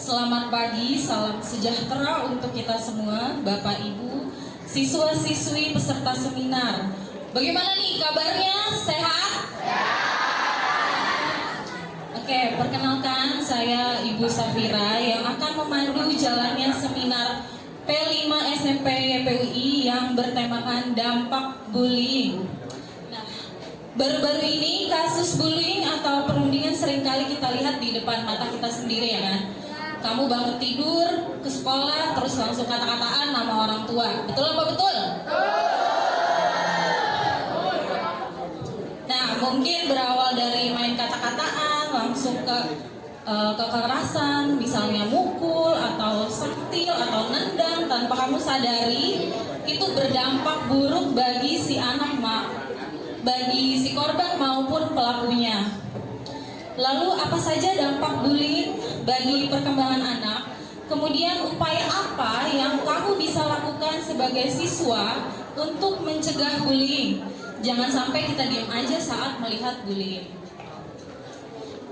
Selamat pagi, salam sejahtera untuk kita semua, Bapak Ibu, siswa-siswi peserta seminar. Bagaimana nih kabarnya? Sehat? Oke, perkenalkan saya Ibu Safira yang akan memandu jalannya seminar P5 SMP YPUI yang bertemakan dampak bullying. Nah, baru-baru ini kasus bullying atau perundingan seringkali kita lihat di depan mata kita sendiri, ya kan? Kamu bangun tidur, ke sekolah, terus langsung kata-kataan nama orang tua. Betul apa betul? Nah, mungkin berawal dari main kata-kataan, langsung ke kekerasan, misalnya mukul, atau sentil, atau nendang tanpa kamu sadari, itu berdampak buruk bagi si anak, bagi si korban maupun pelakunya. Lalu apa saja dampak bullying bagi perkembangan anak? Kemudian upaya apa yang kamu bisa lakukan sebagai siswa untuk mencegah bullying? Jangan sampai kita diam aja saat melihat bullying.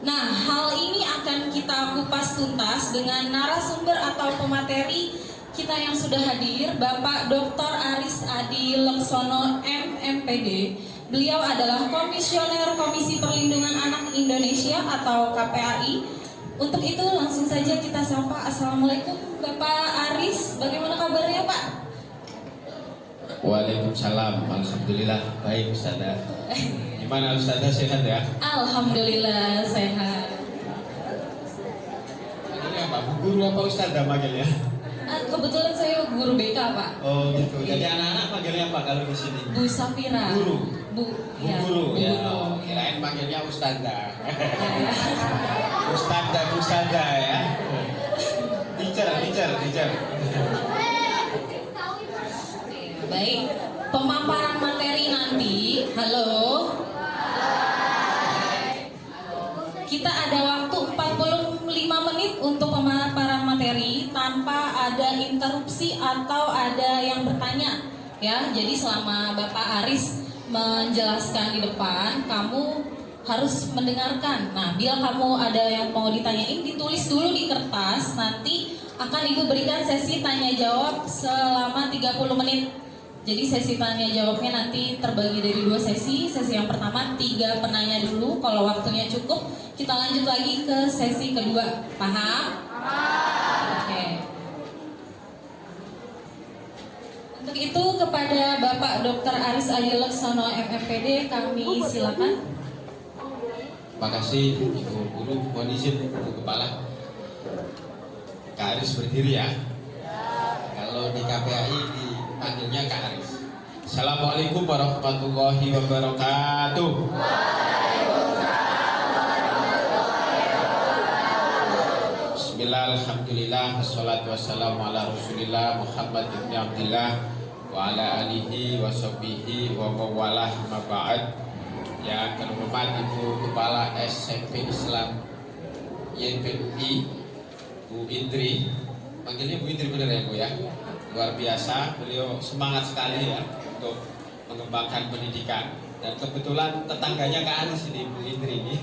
Nah, hal ini akan kita kupas tuntas dengan narasumber atau pemateri kita yang sudah hadir, Bapak Dr. Aris Adi Leksono MMPD. Beliau adalah Komisioner Komisi Perlindungan Anak Indonesia atau KPAI. Untuk itu langsung saja kita sapa. Assalamualaikum Bapak Aris, bagaimana kabarnya Pak? Waalaikumsalam, alhamdulillah baik Ustazah. Gimana Ustazah, sehat ya? Alhamdulillah sehat. Manggilnya apa? Bu Guru apa Ustazah manggilnya? Kebetulan saya guru BK Pak. Oh gitu. Jadi anak-anak panggilnya apa kalau di sini? Bu Safira. Guru. Bu Guru ya. Guru. Oh, kirain panggilnya Ustazah. Ustazah ya. Teacher. Baik, pemaparan materi nanti. Halo. Kita ada waktu 45 menit untuk pemaparan materi tanpa ada interupsi atau ada yang bertanya. Ya, jadi selama Bapak Aris menjelaskan di depan, kamu harus mendengarkan. Nah, bila kamu ada yang mau ditanyain, ditulis dulu di kertas. Nanti akan Ibu berikan sesi tanya jawab selama 30 menit. Jadi sesi tanya jawabnya nanti terbagi dari 2 sesi. Sesi yang pertama 3 penanya dulu. Kalau waktunya cukup, kita lanjut lagi ke sesi kedua. Paham? Oke. Untuk itu kepada Bapak Dr. Aris Adi Leksono MMPD kami silakan. Terima kasih Ibu Guru. Mohon izin Ibu Kepala. Kak Aris berdiri ya. Kalau di KPAI dipanggilnya Kak Aris. Assalamualaikum warahmatullahi wabarakatuh. Bismillah, alhamdulillah, wassalatu wassalamu ala rasulillah Muhammad ibn Abdillah wa ala alihi wa sahbihi wa mawalah ma ba'd. Yang terhormat Ibu Kepala SMP Islam YPUI Bu Indri. Panggilnya Bu Indri benar ya Bu ya? Luar biasa, beliau semangat sekali ya untuk mengembangkan pendidikan. Dan kebetulan tetangganya Kak Aris ini Bu Indri ini.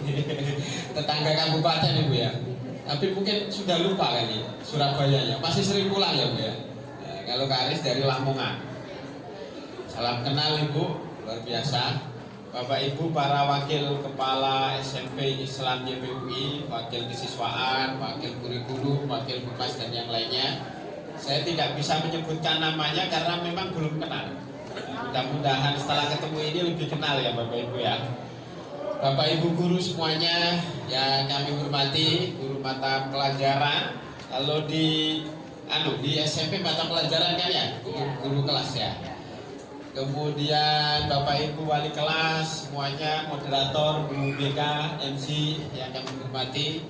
Tetangga kabupaten Ibu ya. Tapi mungkin sudah lupa kali Surabayanya. Masih sering pulang ya Bu ya. Nah, kalau Kak Aris dari Lamongan. Salam kenal Ibu, luar biasa. Bapak Ibu para wakil kepala SMP Islam YPUI, wakil kesiswaan, wakil kurikulum, wakil humas dan yang lainnya. Saya tidak bisa menyebutkan namanya karena memang belum kenal. Mudah-mudahan setelah ketemu ini lebih kenal ya Bapak Ibu ya. Bapak Ibu guru semuanya yang kami hormati, guru mata pelajaran. Kalau di SMP mata pelajaran kan ya, guru kelas ya. Kemudian Bapak Ibu wali kelas semuanya, moderator, guru BK, MC yang kami hormati,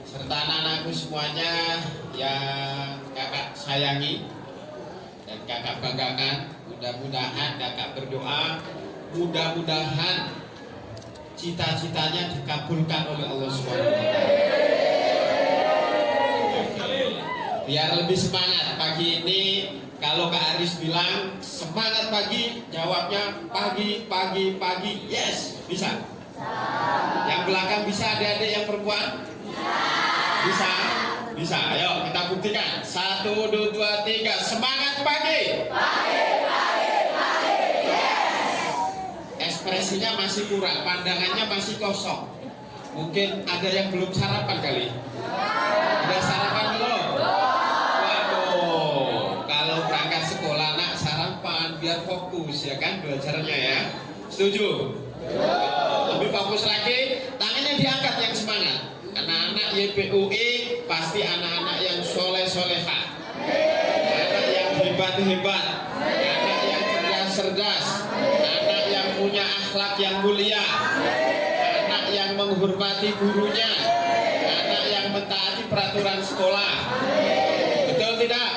serta anak-anakku semuanya yang kakak sayangi dan kakak banggakan. Mudah-mudahan kakak berdoa, mudah-mudahan cita-citanya dikabulkan oleh Allah SWT. Biar lebih semangat pagi ini. Kalau Kak Aris bilang semangat pagi, jawabnya pagi, yes, bisa. Yang belakang bisa, adik-adik yang perempuan? Bisa. Bisa, ayo kita buktikan. 1, 2, 3, semangat pagi. Ekspresinya masih kurang, pandangannya masih kosong. Mungkin ada yang belum sarapan kali. Udah sarapan belum? Waduh, kalau berangkat sekolah nak sarapan biar fokus ya kan belajarnya ya. Setuju? Lebih fokus lagi, tangannya diangkat yang semangat. Anak-anak YPUI pasti anak-anak yang soleh-solehah, anak yang hebat-hebat, anak yang cerdas-cerdas, anak yang punya akhlak yang mulia, anak yang menghormati gurunya, anak yang mentaati peraturan sekolah. Betul tidak?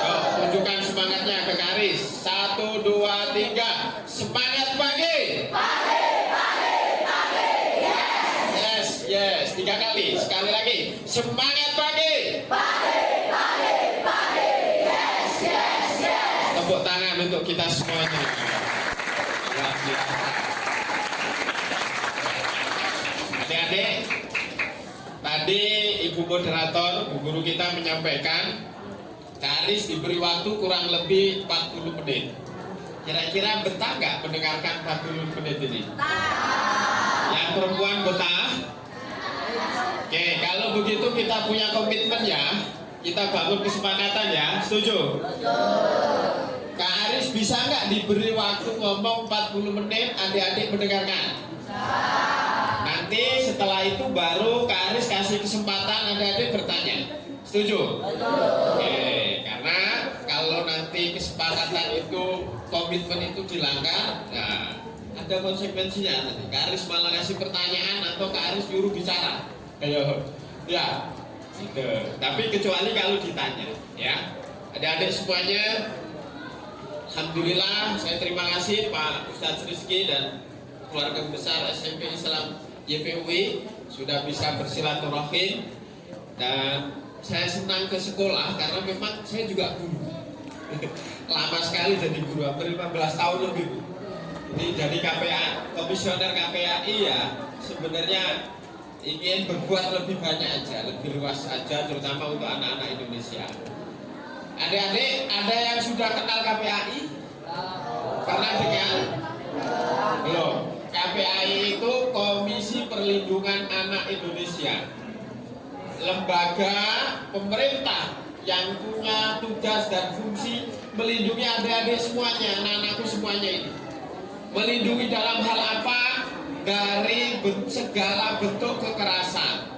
Yuk, tunjukkan semangatnya ke Karis. 1, 2, 3, semangat pagi. Yes, 3 kali. Sekali lagi, semangat pagi. Yes. Tepuk tangan untuk kita semuanya. Adik-adik, tadi Ibu Moderator, Bu Guru kita menyampaikan Karis diberi waktu kurang lebih 40 menit. Kira-kira betah nggak mendengarkan 40 menit ini? Yang perempuan betah? Oke, kalau begitu kita punya komitmen ya. Kita bangun kesepakatan ya, setuju? Kak Aris bisa nggak diberi waktu ngomong 40 menit, adik-adik mendengarkan? Nanti setelah itu baru Kak Aris kasih kesempatan adik-adik bertanya. Setuju? Oke, karena kalau nanti kesepakatan itu, komitmen itu dilanggar, nah ada konsekuensinya nanti. Kak Aris malah kasih pertanyaan atau Kak Aris nyuruh bicara. Ayo, ya, gitu. Tapi kecuali kalau ditanya, ya. Adik-adik semuanya, alhamdulillah, saya terima kasih Pak Ustadz Rizky dan keluarga besar SMP Islam YPUI sudah bisa bersilaturahim, dan saya senang ke sekolah karena memang saya juga guru. Lama sekali jadi guru, hampir 15 tahun lebih. Ini jadi KPA, komisioner KPAI ya, sebenarnya ingin berbuat lebih banyak aja, lebih luas aja, terutama untuk anak-anak Indonesia. Adik-adik, ada yang sudah kenal KPAI? Pernah dengar? Belum. KPAI itu Komisi Perlindungan Anak Indonesia, lembaga pemerintah yang punya tugas dan fungsi melindungi adik-adik semuanya, anak-anakku semuanya ini. Melindungi dalam hal apa? Dari segala bentuk kekerasan,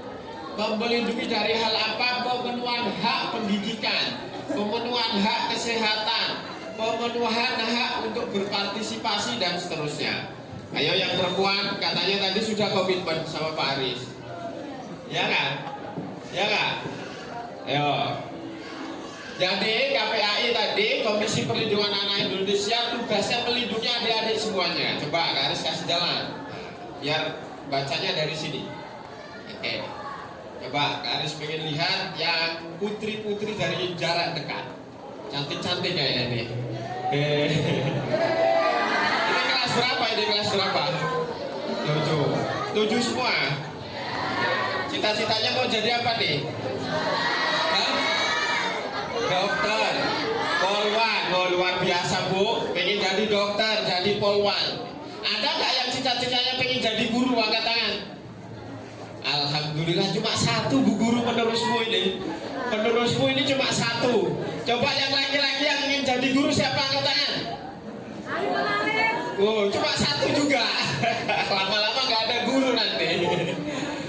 melindungi dari hal apa? Pemenuhan hak pendidikan, pemenuhan hak kesehatan, pemenuhan hak untuk berpartisipasi dan seterusnya. Ayo yang perempuan, katanya tadi sudah komitmen sama Pak Aris, ya kan? Ya kan? Ayo. Jadi KPAI tadi, Komisi Perlindungan Anak Indonesia, tugasnya melindungi adik-adik semuanya. Coba Kak Aris kasih jalan, biar bacanya dari sini. Oke. Coba Kak Aris pengen lihat yang putri-putri dari jarak dekat. Cantik-cantik kayaknya ini. Ini kelas berapa? Ini kelas berapa? 7 semua. Cita-citanya mau jadi apa nih? Hah? Dokter. Polwan. Oh, luar biasa Bu. Pengen jadi dokter, jadi polwan. Ada nggak yang cita-citanya pengen jadi guru? Angkat tangan. Alhamdulillah cuma 1 Bu Guru penerusmu ini. Penerusmu ini cuma 1. Coba yang laki-laki yang ingin jadi guru siapa? Angkat tangan. Oh, cuma 1 juga. Lama-lama nggak ada guru nanti.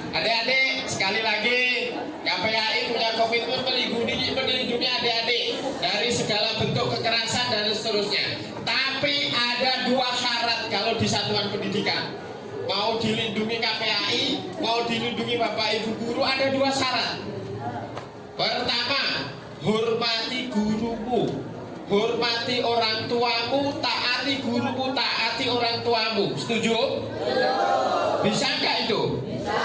Adik-adik, sekali lagi KPAI punya komitmen melindungi adik-adik dari segala bentuk kekerasan dan seterusnya. Tapi ada 2 syarat kalau di satuan pendidikan. Mau dilindungi KPAI, mau dilindungi Bapak Ibu guru, ada 2 syarat. Pertama, hormati gurumu, hormati orang tuamu, taati gurumu, taati orang tuamu. Setuju? Bisa nggak itu? Bisa.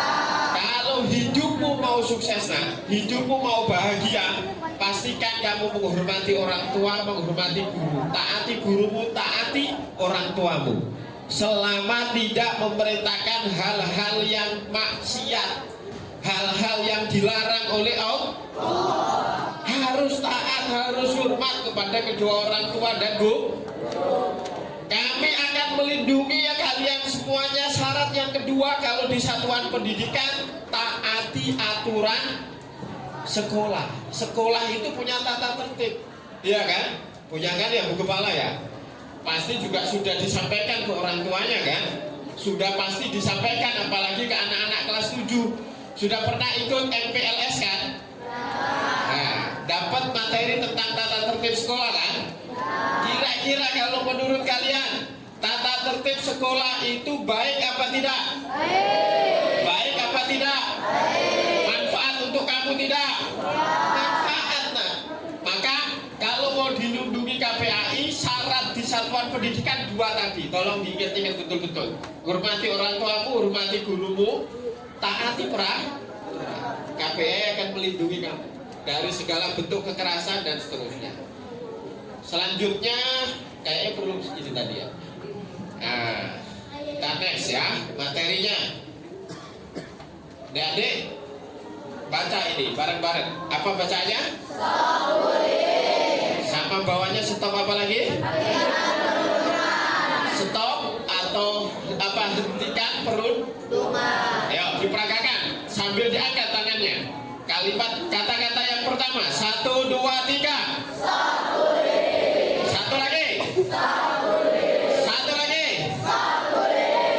Kalau hidupmu mau sukses, hidupmu mau bahagia, pastikan kamu menghormati orang tua, menghormati guru. Taati gurumu, taati orang tuamu. Selama tidak memerintahkan hal-hal yang maksiat, hal-hal yang dilarang oleh kepada kedua orang tua dan guru. Kami akan melindungi ya kalian semuanya. Syarat yang kedua, kalau di satuan pendidikan, taati aturan sekolah. Sekolah itu punya tata tertib, iya kan? Punya kan ya Bu Kepala ya? Pasti juga sudah disampaikan ke orang tuanya kan? Sudah pasti disampaikan, apalagi ke anak-anak kelas 7. Sudah pernah ikut MPLS kan? Nah, dapat materi tentang tata tertib sekolah kan? Kira-kira kalau menurut kalian, tata tertib sekolah itu baik apa tidak? Baik apa tidak? Manfaat untuk kamu tidak? Manfaat. Nah, maka kalau mau dilindungi KPAI, syarat di satuan pendidikan 2 tadi. Tolong diingat-ingat betul-betul. Hormati orang tuamu, hormati gurumu, taati peraturan. KPAI akan melindungi kamu dari segala bentuk kekerasan dan seterusnya. Selanjutnya kayaknya perlu ini tadi ya. Nah, kita next ya materinya. Adik-adik baca ini bareng-bareng. Apa bacanya? Sama bawahnya stop apa lagi? Stop atau apa, hentikan perundungan. Ayo diperagakan sambil diangkat tangannya. Kalimat kata-kata yang pertama 1, 2, 3. Satu lagi. Satu lagi.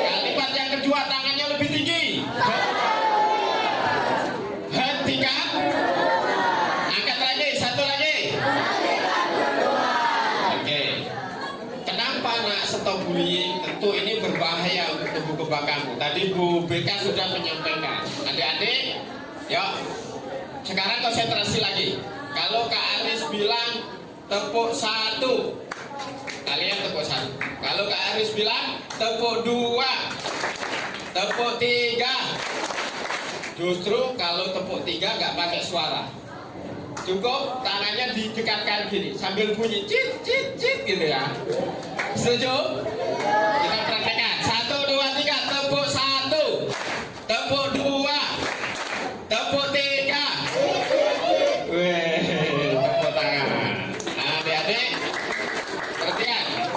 Kalimat yang kedua tangannya lebih tinggi. Hentikan. Angkat lagi. Satu lagi. Oke. Kenapa nak stop bullying? Tentu ini berbahaya untuk tubuh kebak kamu. Tadi Bu BK sudah menyampaikan. Adik-adik, yuk. Sekarang konsentrasi lagi. Kalau Kak Aris bilang tepuk 1, kalian tepuk 1. Kalau Kak Aris bilang tepuk 2, tepuk 3. Justru kalau tepuk 3 nggak pakai suara, cukup tangannya didekatkan gini sambil bunyi cit cit cit gitu ya. Setuju? Kita praktekkan. 1, 2, 3. Tepuk 1, tepuk 2, tepuk 3. Weh, tepuk tangan. Nah, adik-adik, perhatian.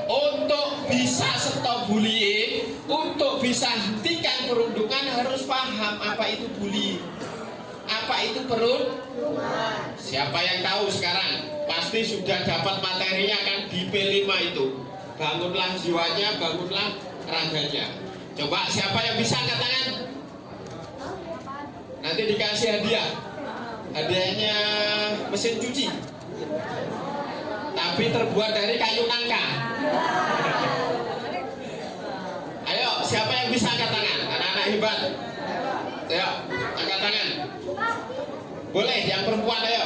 Untuk bisa stop bullying, untuk bisa hentikan perundungan, harus paham apa itu bullying, apa itu perundungan. Siapa yang tahu sekarang? Pasti sudah dapat materinya kan di P5 itu. Bangunlah jiwanya, bangunlah raganya. Coba siapa yang bisa angkat tangan? Nanti dikasih hadiah. Hadiahnya mesin cuci, tapi terbuat dari kayu nangka. Ayo, siapa yang bisa angkat tangan? Anak-anak hebat. Ayo, angkat tangan. Boleh, yang perempuan ayo.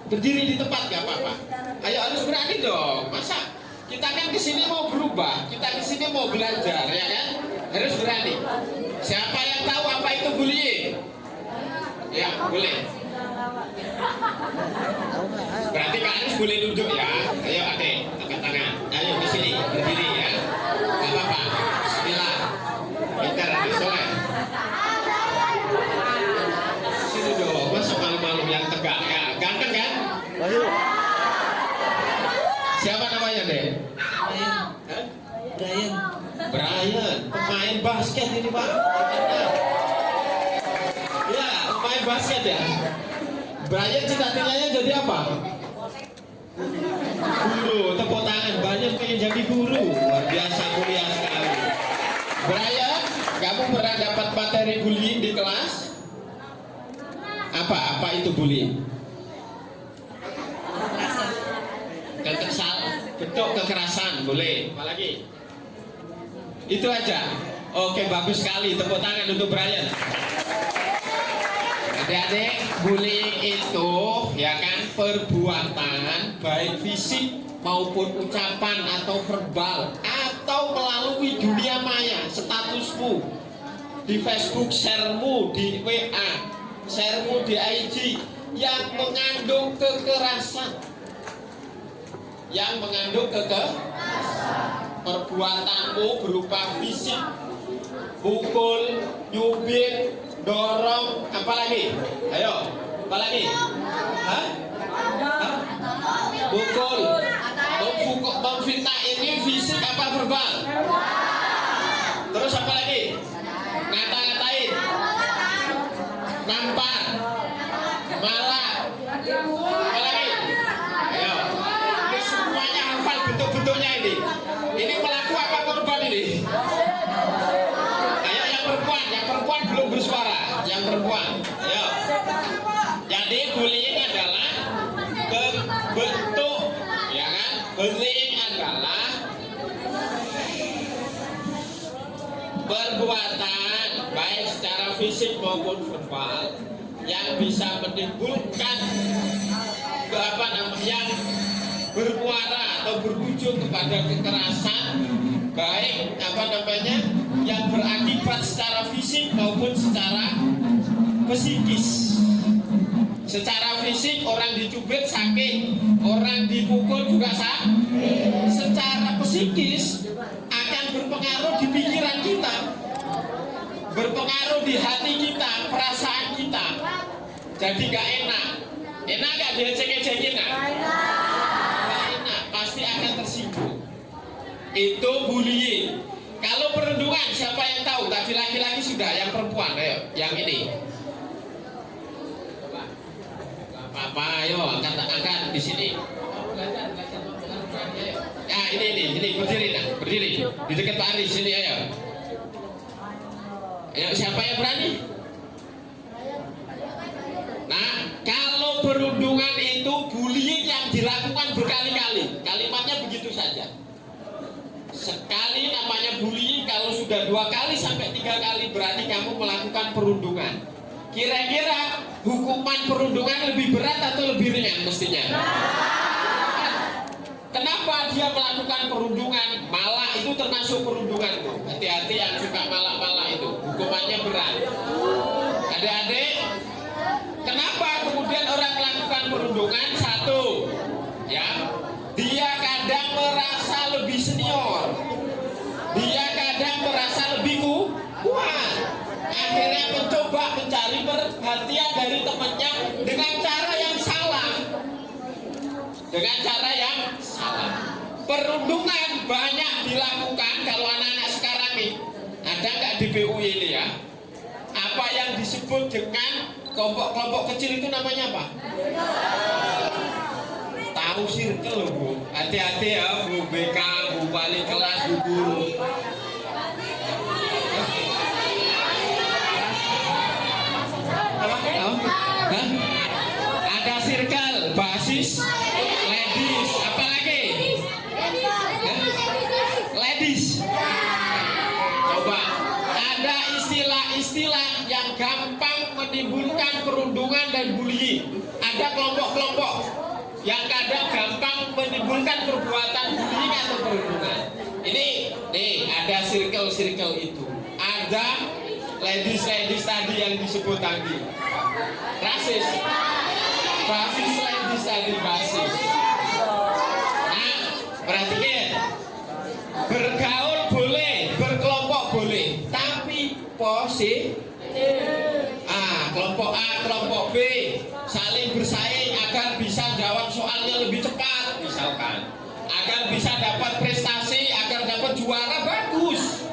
Berdiri di tempat gak apa-apa. Ayo, harus berani dong. Masa kita kan kesini mau berubah, kita kesini mau belajar, ya kan? Harus berani. Siapa yang tahu apa itu bullying? Ya, boleh. Berarti Kak Anis boleh duduk ya. Ayo adik, angkat tangan. Ayo ke sini, berdiri ya. Gak apa-apa. Bismillah. Pintar, soleh. Sini dong, masa malu-malu yang tegak ya. Ganteng kan? Siapa namanya deh? Brian. Brian, pemain basket ini Pak. Ya, pemain basket ya. Brian cita-citanya jadi apa? Guru. Tepuk tangan. Brian pengen jadi guru. Luar biasa, mulia sekali. Brian, kamu pernah dapat materi bullying di kelas? Apa itu bullying? Bentuk kekerasan, boleh. Apa lagi? Itu aja. Oke, bagus sekali. Tepuk tangan untuk Brian. Adik-adik, bullying itu ya kan perbuatan baik fisik maupun ucapan atau verbal atau melalui dunia maya, statusmu di Facebook, sharemu di WA, sharemu di IG yang mengandung kekerasan, perbuatanmu berupa fisik, pukul, nyubit, dorong, apa lagi? Ayo, apa lagi? Hah? verbal? Terus apa lagi? Ngata-ngatain, nampar, malah, apa lagi? Ayo, ini semuanya hafal bentuk-bentuknya ini. Ini pelaku apa korban ini? Ayo yang perempuan belum bersuara. Yang perempuan, ayo. Jadi bullying adalah bentuk, ya kan? Bullying adalah perbuatan baik secara fisik maupun verbal yang bisa menimbulkan yang bermuara atau berujung kepada kekerasan, baik yang berakibat secara fisik maupun secara psikis. Secara fisik orang dicubit sakit, orang dipukul juga sakit. Secara psikis akan berpengaruh di pikiran kita, berpengaruh di hati kita, perasaan kita. Jadi gak enak. Enak gak diecek-ecekin? Gak enak, pasti akan tersinggung. Itu bullying. Kalau perundungan, siapa yang tahu? Tadi laki-laki sudah, yang perempuan, ayo, yang ini. Apa, ayo, angkat di sini. Ya, ini, berdiri, di dekat Pak Aris, sini, ayo. Ayo, siapa yang berani? Nah, kalau perundungan itu bullying yang dilakukan berkali-kali, kalimatnya begitu saja. Sekali namanya bullying, kalau sudah 2 kali sampai 3 kali berarti kamu melakukan perundungan. Kira-kira hukuman perundungan lebih berat atau lebih ringan mestinya? Kenapa dia melakukan perundungan? Malah itu termasuk perundungan tuh. Hati-hati yang suka malak-malak itu, hukumannya berat. Adik-adik, kenapa kemudian orang melakukan perundungan? Satu, ya, dia kadang merasa lebih senior, dia kadang merasa lebih kuat. Akhirnya mencoba mencari perhatian dari temannya dengan cara yang salah. Perundungan banyak dilakukan kalau anak-anak sekarang nih. Ada nggak di BUI ini ya? Apa yang disebut dengan kelompok-kelompok kecil itu namanya apa? Tahu circle loh Bu. Hati-hati ya Bu BK, Bu wali kelas, Bu guru. Ada circle, basis, ladies, apa lagi? Ladies. Coba, ada istilah-istilah yang gampang menimbulkan perundungan dan bullying. Ada kelompok-kelompok yang kadang gampang menimbulkan perbuatan bullying atau perundungan. Ini, nih, ada circle-circle itu. Ada ladies tadi yang disebut tadi. Rasis. Basis ladies tadi, basis. Nah, perhatikan. Bergaul boleh, berkelompok boleh, tapi kelompok A, kelompok B saling bersaing agar bisa jawab soalnya lebih cepat, misalkan, agar bisa dapat prestasi, agar dapat juara, bagus.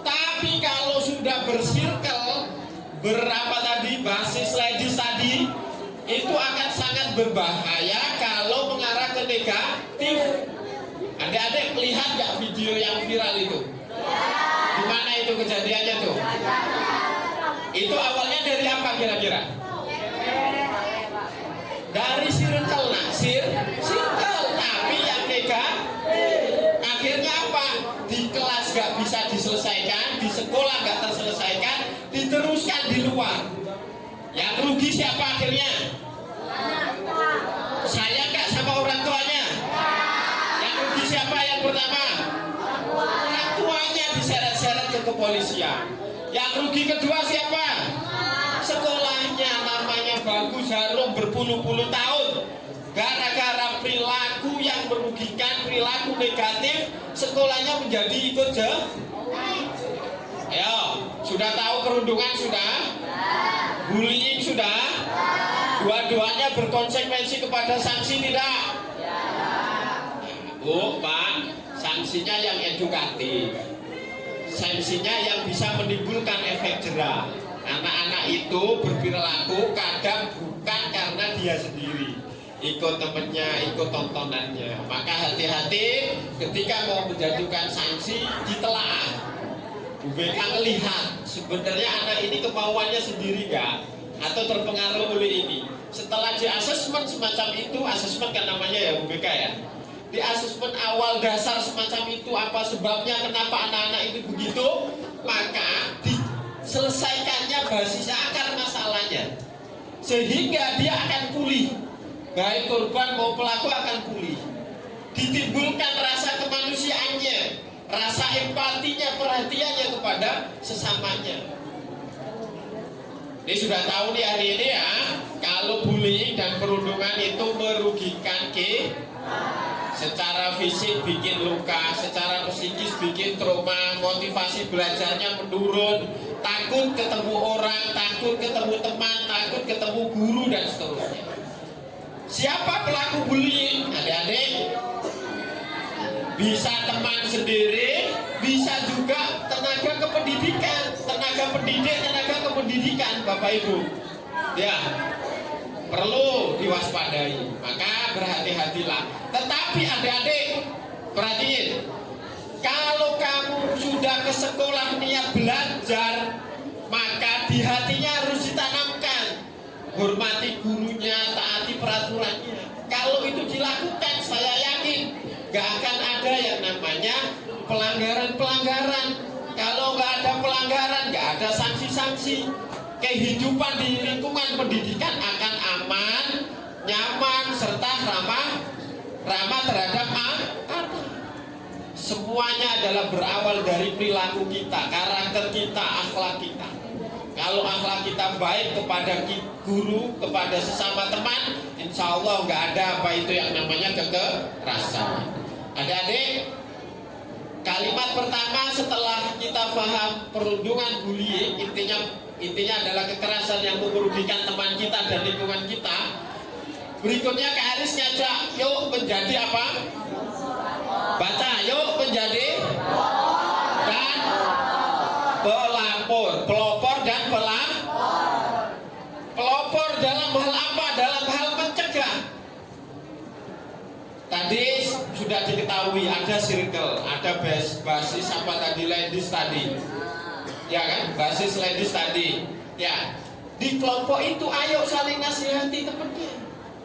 Tapi kalau sudah bersirkel, berapa tadi, basis ladies tadi, itu akan sangat berbahaya kalau mengarah ke negatif. Adik-adik lihat gak video yang viral itu? Gimana itu kejadiannya tuh? Itu awalnya dari apa kira-kira? Dari circle, nah, circle, tapi yang negatif. Akhirnya apa? Di kelas gak bisa diselesaikan, di sekolah gak terselesaikan, diteruskan di luar. Yang rugi siapa akhirnya? Saya gak sama orang tuanya? Yang rugi siapa yang pertama? Orang tuanya diseret-seret ke kepolisian. Yang rugi kedua siapa? Sekolahnya, namanya bagus, harum berpuluh-puluh tahun. Gara-gara perilaku yang merugikan, perilaku negatif, sekolahnya menjadi ikut Ayo, sudah tahu perundungan sudah? Bullying sudah? Dua-duanya berkonsekuensi kepada sanksi tidak? Bu, Pak, sanksi sanksinya yang edukatif, sanksinya yang bisa menimbulkan efek jerah. Anak-anak itu berperilaku kadang bukan karena dia sendiri, ikut temennya, ikut tontonannya. Maka hati-hati ketika mau menjatuhkan sanksi, ditelaah. BK melihat sebenarnya anak ini kemauannya sendiri gak, atau terpengaruh oleh ini. Setelah di asesmen semacam itu, asesmen kan namanya ya BK ya, di asesmen awal dasar semacam itu, apa sebabnya kenapa anak-anak itu begitu, maka diselesaikannya basis akar masalahnya, sehingga dia akan pulih, baik korban maupun pelaku akan pulih. Ditimbulkan rasa kemanusiaannya, rasa empatinya, perhatiannya kepada sesamanya. Ini sudah tahu nih hari ini ya, kalau bullying dan perundungan itu merugikan secara fisik bikin luka, secara psikis bikin trauma, motivasi belajarnya menurun, takut ketemu orang, takut ketemu teman, takut ketemu guru dan seterusnya. Siapa pelaku bullying? Adik-adik, bisa teman sendiri, bisa juga tenaga kependidikan, tenaga pendidik, tenaga kependidikan, Bapak Ibu. Ya, perlu diwaspadai. Maka berhati-hatilah. Tetapi adik-adik, perhatiin, kalau kamu sudah ke sekolah niat belajar, maka di hatinya harus ditanamkan hormati gurunya, taati peraturannya. Kalau itu dilakukan, saya yakin gak akan ada yang namanya pelanggaran-pelanggaran. Kalau gak ada pelanggaran, gak ada sanksi-sanksi, kehidupan di lingkungan pendidikan akan aman, nyaman, serta ramah terhadap anak. Semuanya adalah berawal dari perilaku kita, karakter kita, akhlak kita. Kalau akhlak kita baik kepada guru, kepada sesama teman, insya Allah nggak ada apa itu yang namanya kekerasan. Adik-adik, kalimat pertama setelah kita paham perundungan bullying, intinya adalah kekerasan yang merugikan teman kita dan lingkungan kita. Berikutnya Kak Aris ngajak, yuk menjadi apa? Baca, yuk menjadi dan pelopor dan pelopor dalam hal apa? Dalam hal mencegah. Tadi sudah diketahui ada circle, ada basis apa tadi, ladies tadi, ya kan? Basis ladies tadi, ya. Di kelompok itu ayo saling nasihati temennya.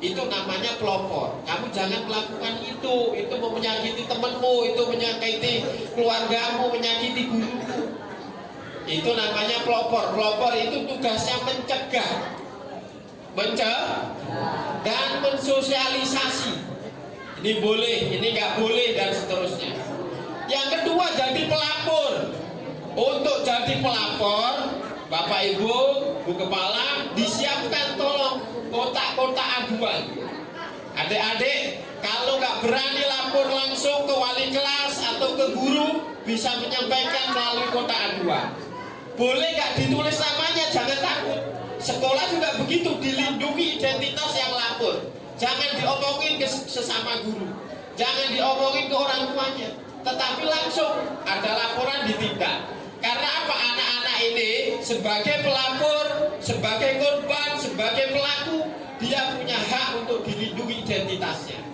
Itu namanya pelopor. Kamu jangan melakukan itu menyakiti temenmu, itu menyakiti keluargamu, menyakiti gurumu. Itu namanya pelopor. Pelopor itu tugasnya mencegah, dan mensosialisasi. Ini boleh, ini nggak boleh dan seterusnya. Yang kedua jadi pelapor. Untuk jadi pelapor, Bapak Ibu, Bu Kepala, disiapkan tolong kotak-kotak aduan. Adik-adik, kalau nggak berani lapor langsung ke wali kelas atau ke guru, bisa menyampaikan melalui kotak aduan. Boleh nggak ditulis namanya, jangan takut. Sekolah juga begitu, dilindungi identitas yang lapor. Jangan diomongin ke sesama guru, jangan diomongin ke orang tuanya, tetapi langsung ada laporan ditindak. Karena apa? Anak-anak ini sebagai pelapor, sebagai korban, sebagai pelaku, dia punya hak untuk dilindungi identitasnya,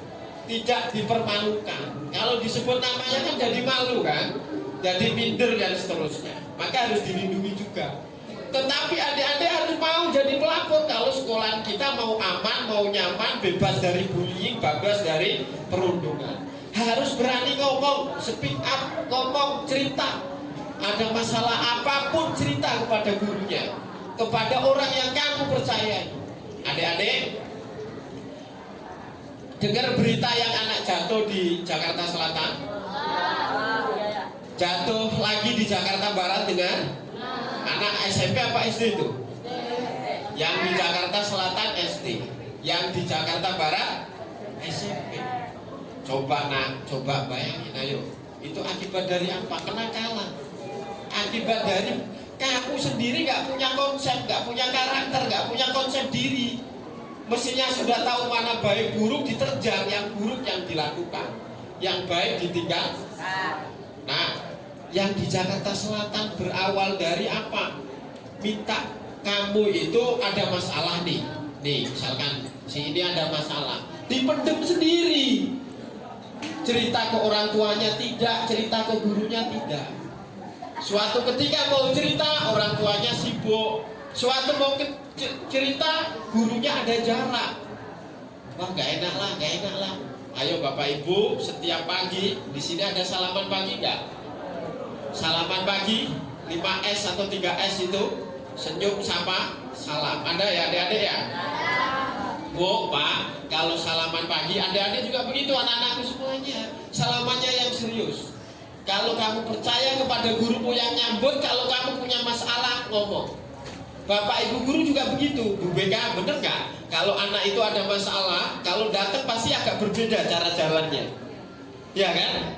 tidak dipermalukan. Kalau disebut namanya kan jadi malu kan, jadi minder dan seterusnya. Maka harus dilindungi juga. Tetapi adik-adik harus mau jadi pelapor kalau sekolah kita mau aman, mau nyaman, bebas dari bullying, bebas dari perundungan. Harus berani ngomong, speak up, ngomong, cerita. Ada masalah apapun, cerita kepada gurunya, kepada orang yang kamu percayai. Adik-adik, dengar berita yang anak jatuh di Jakarta Selatan, jatuh lagi di Jakarta Barat dengan anak SMP apa SD itu? Yang di Jakarta Selatan SD, yang di Jakarta Barat SMP. Coba bayangin, ayo. Itu akibat dari apa? Kenakalan. Akibat dari kamu sendiri nggak punya konsep, nggak punya karakter, nggak punya konsep diri. Mestinya sudah tahu mana baik buruk, diterjang yang buruk yang dilakukan. yang baik ditinggal. Nah, yang di Jakarta Selatan berawal dari apa? Minta kamu itu ada masalah nih. Nih, misalkan si ini ada masalah, dipendem sendiri. Cerita ke orang tuanya tidak, cerita ke gurunya tidak. Suatu ketika mau cerita, orang tuanya sibuk. Suatu mau cerita, gurunya ada jarak. Wah, gak enak lah. Ayo Bapak Ibu, setiap pagi di sini ada salaman pagi nggak? Salaman pagi 5S atau 3S itu senyum, sapa, salam. Ada ya adik-adik ya? Bu, Pak, kalau salaman pagi adik-adik juga begitu, anak-anakku semuanya. Salamannya yang serius. Kalau kamu percaya kepada gurumu yang nyambut, kalau kamu punya masalah ngomong. Bapak Ibu guru juga begitu. Bu BK, bener nggak? Kalau anak itu ada masalah, kalau datang pasti agak berbeda cara jalannya. Ya kan?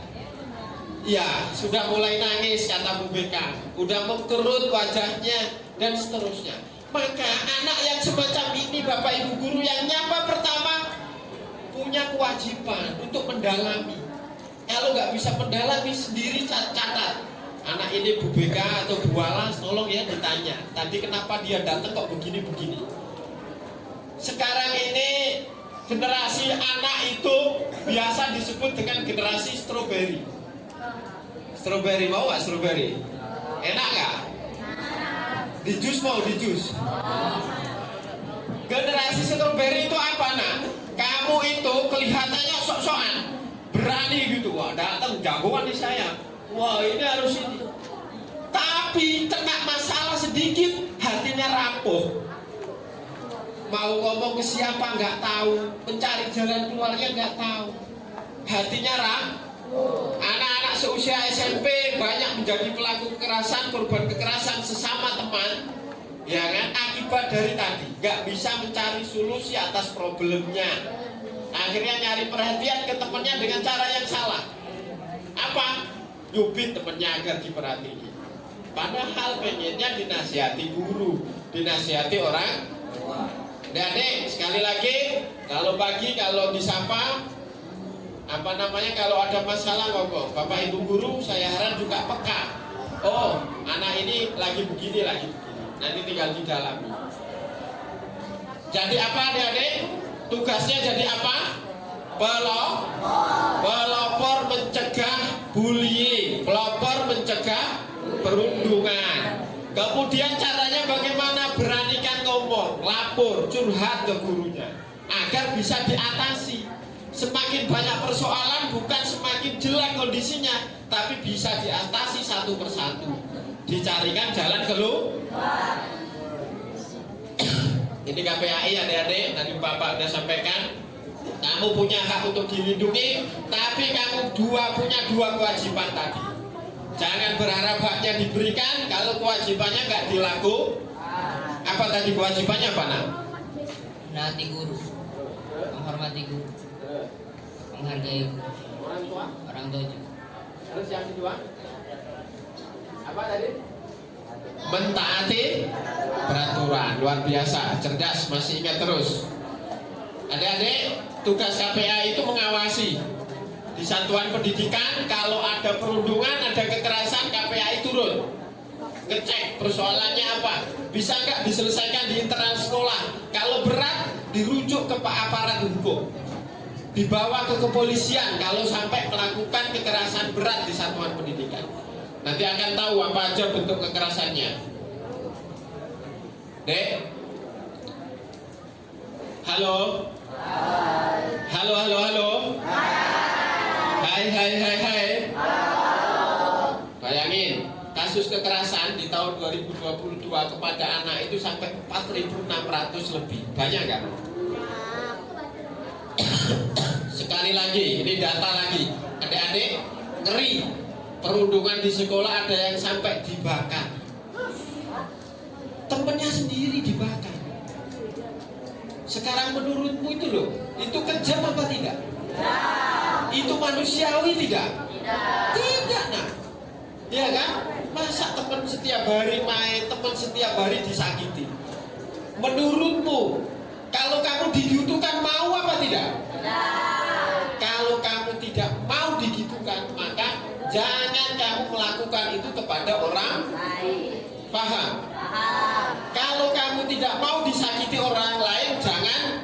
Ya, sudah mulai nangis kata Bu BK, udah mengkerut wajahnya dan seterusnya. Maka anak yang semacam ini Bapak Ibu guru yang nyapa pertama punya kewajiban untuk mendalami. Kalau nggak bisa mendalami sendiri, catat. Anak ini Bu BK atau Bu Walas, tolong ya ditanya. Tadi kenapa dia datang kok begini-begini? Sekarang ini generasi anak itu biasa disebut dengan generasi strawberry. Strawberry, mau nggak strawberry? Enak nggak? Di jus mau di jus? Generasi strawberry itu apa nak? Kamu itu kelihatannya sok-sokan, berani gitu. Wah datang jagoan di saya. Wah ini harus ini. Tapi kena masalah sedikit hatinya rapuh. Mau ngomong ke siapa nggak tahu, mencari jalan keluarnya nggak tahu. Hatinya rapuh. Anak-anak seusia SMP banyak menjadi pelaku kekerasan, korban kekerasan sesama teman. Ya kan, akibat dari tadi nggak bisa mencari solusi atas problemnya. Akhirnya nyari perhatian ke temannya dengan cara yang salah. Apa? Nyubit temennya agar diperhatiin. Padahal pengennya dinasihati guru, dinasihati orang. Adik, sekali lagi, kalau pagi kalau disapa, kalau ada masalah ngomong. Bapak Ibu guru saya harap juga peka. Oh, anak ini lagi begini. Nanti tinggal didalami. Jadi apa adik-adik? Tugasnya jadi apa? Pelopor mencegah bullying, pelopor mencegah perundungan. Kemudian caranya bagaimana? Beranikan ngomong, lapor, curhat ke gurunya agar bisa diatasi. Semakin banyak persoalan bukan semakin jelek kondisinya, tapi bisa diatasi satu persatu. Dicarikan jalan keluar. Ini KPAI adik-adik, tadi Bapak sudah sampaikan. Kamu punya hak untuk dilindungi, tapi kamu punya dua kewajiban tadi. Jangan berharap haknya diberikan kalau kewajibannya nggak dilakukan. Apa tadi kewajibannya, Pak Nak? Menaati guru, menghormati guru, menghargai guru, orang tua juga. Terus yang kedua? Apa tadi? Mentaati peraturan. Luar biasa, cerdas, masih ingat terus. Adik-adik, tugas KPA itu mengawasi di satuan pendidikan. Kalau ada perundungan, ada kekerasan, KPA turun ngecek persoalannya apa, bisa nggak diselesaikan di internal sekolah. Kalau berat dirujuk ke aparat hukum, dibawa ke kepolisian kalau sampai melakukan kekerasan berat di satuan pendidikan. Nanti akan tahu apa aja bentuk kekerasannya. Dek, halo. Halo. Hai. Bayangin, kasus kekerasan di tahun 2022 kepada anak itu sampai 4.600 lebih. Banyak nggak? Sekali lagi, ini data lagi. Adik-adik, ngeri. Perundungan di sekolah ada yang sampai dibakar. Temennya sendiri dibakar. Sekarang menurutmu itu loh, itu kejam apa tidak? Itu manusiawi tidak? Tidak nak. Ya kan? Masa teman setiap hari main, teman setiap hari disakiti? Menurutmu, kalau kamu dibutuhkan mau apa tidak? Kalau kamu tidak mau kepada orang paham. Kalau kamu tidak mau disakiti orang lain, jangan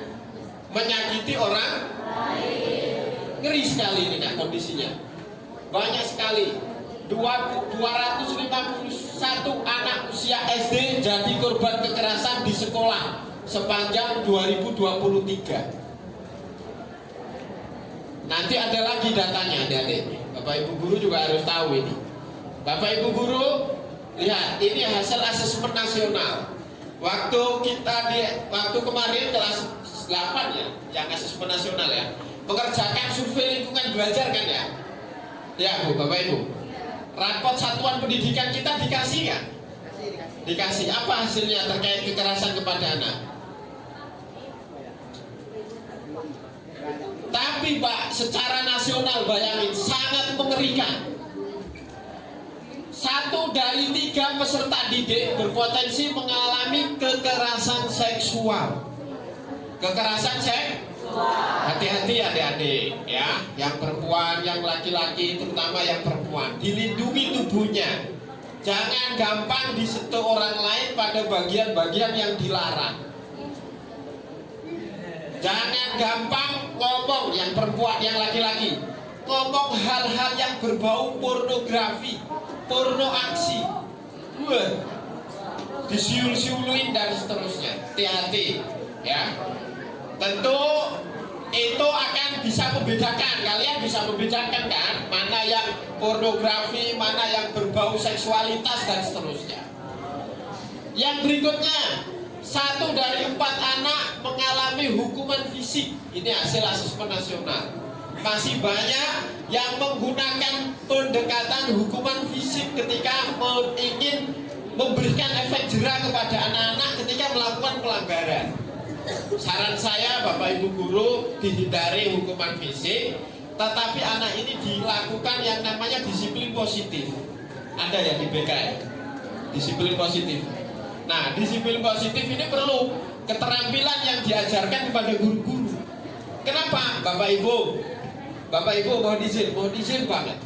menyakiti orang lain. Ngeri sekali ini nak kondisinya. Banyak sekali. 251 anak usia SD jadi korban kekerasan di sekolah sepanjang 2023. Nanti ada lagi datanya, adik-adik. Bapak Ibu guru juga harus tahu ini. Bapak Ibu guru, lihat ini hasil asesmen nasional. Waktu kemarin kelas 8 ya, yang asesmen nasional ya, mengerjakan survei lingkungan belajar kan ya? Ya Bu, Bapak Ibu. Rapot satuan pendidikan kita dikasih nggak? Dikasih. Apa hasilnya terkait kekerasan kepada anak? Tapi Pak, secara nasional bayangin sangat mengerikan. 1 dari 3 peserta didik berpotensi mengalami kekerasan seksual. Kekerasan seksual. Hati-hati adik-adik ya, yang perempuan, yang laki-laki, terutama yang perempuan, dilindungi tubuhnya. Jangan gampang disentuh orang lain pada bagian-bagian yang dilarang. Jangan gampang ngomong yang perempuan, yang laki-laki, ngomong hal-hal yang berbau pornografi, porno aksi, disiul-siuluin dan seterusnya. Hati-hati ya. Tentu itu akan bisa membedakan, kalian bisa membedakan kan, mana yang pornografi, mana yang berbau seksualitas dan seterusnya. Yang berikutnya, 1 dari 4 anak mengalami hukuman fisik. Ini hasil asesmen nasional. Masih banyak yang menggunakan pendekatan hukuman fisik ketika ingin memberikan efek jera kepada anak-anak ketika melakukan pelanggaran. Saran saya Bapak Ibu guru, dihindari hukuman fisik, tetapi anak ini dilakukan yang namanya disiplin positif. Ada ya di BK ya? Disiplin positif. Nah, disiplin positif ini perlu keterampilan yang diajarkan kepada guru-guru. Kenapa? Bapak Ibu mohon izin banget.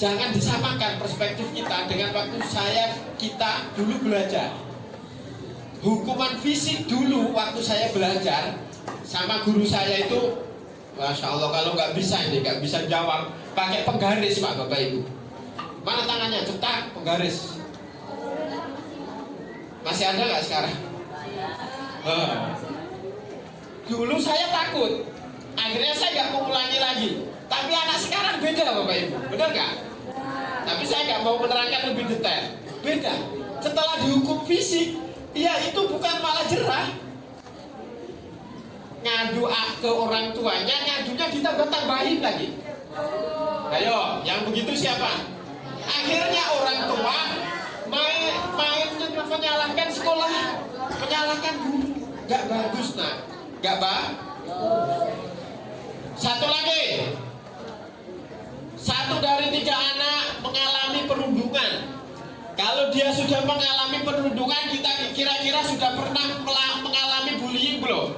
Jangan disamakan perspektif kita dengan waktu kita dulu belajar. Hukuman fisik dulu waktu saya belajar sama guru saya itu, Masya Allah, kalau nggak bisa jawab, pakai penggaris Pak Bapak Ibu. Mana tangannya? Cetak penggaris. Masih ada nggak sekarang? Dulu saya takut, akhirnya saya nggak mau ulangi lagi. Tapi anak sekarang beda Bapak Ibu, benar nggak? Tapi saya nggak mau menerangkan lebih detail. Beda. Setelah dihukum fisik, ya itu bukan malah jerah. Ngadu ke orang tuanya, ngadunya ditambah-tambahin lagi. Ayo, yang begitu siapa? Akhirnya orang tua main menyalahkan sekolah, menyalahkan guru. Gak bagus nak, gak bagus. Satu lagi, 1 dari 3 anak mengalami perundungan. Kalau dia sudah mengalami perundungan, kita kira-kira sudah pernah mengalami bullying belum?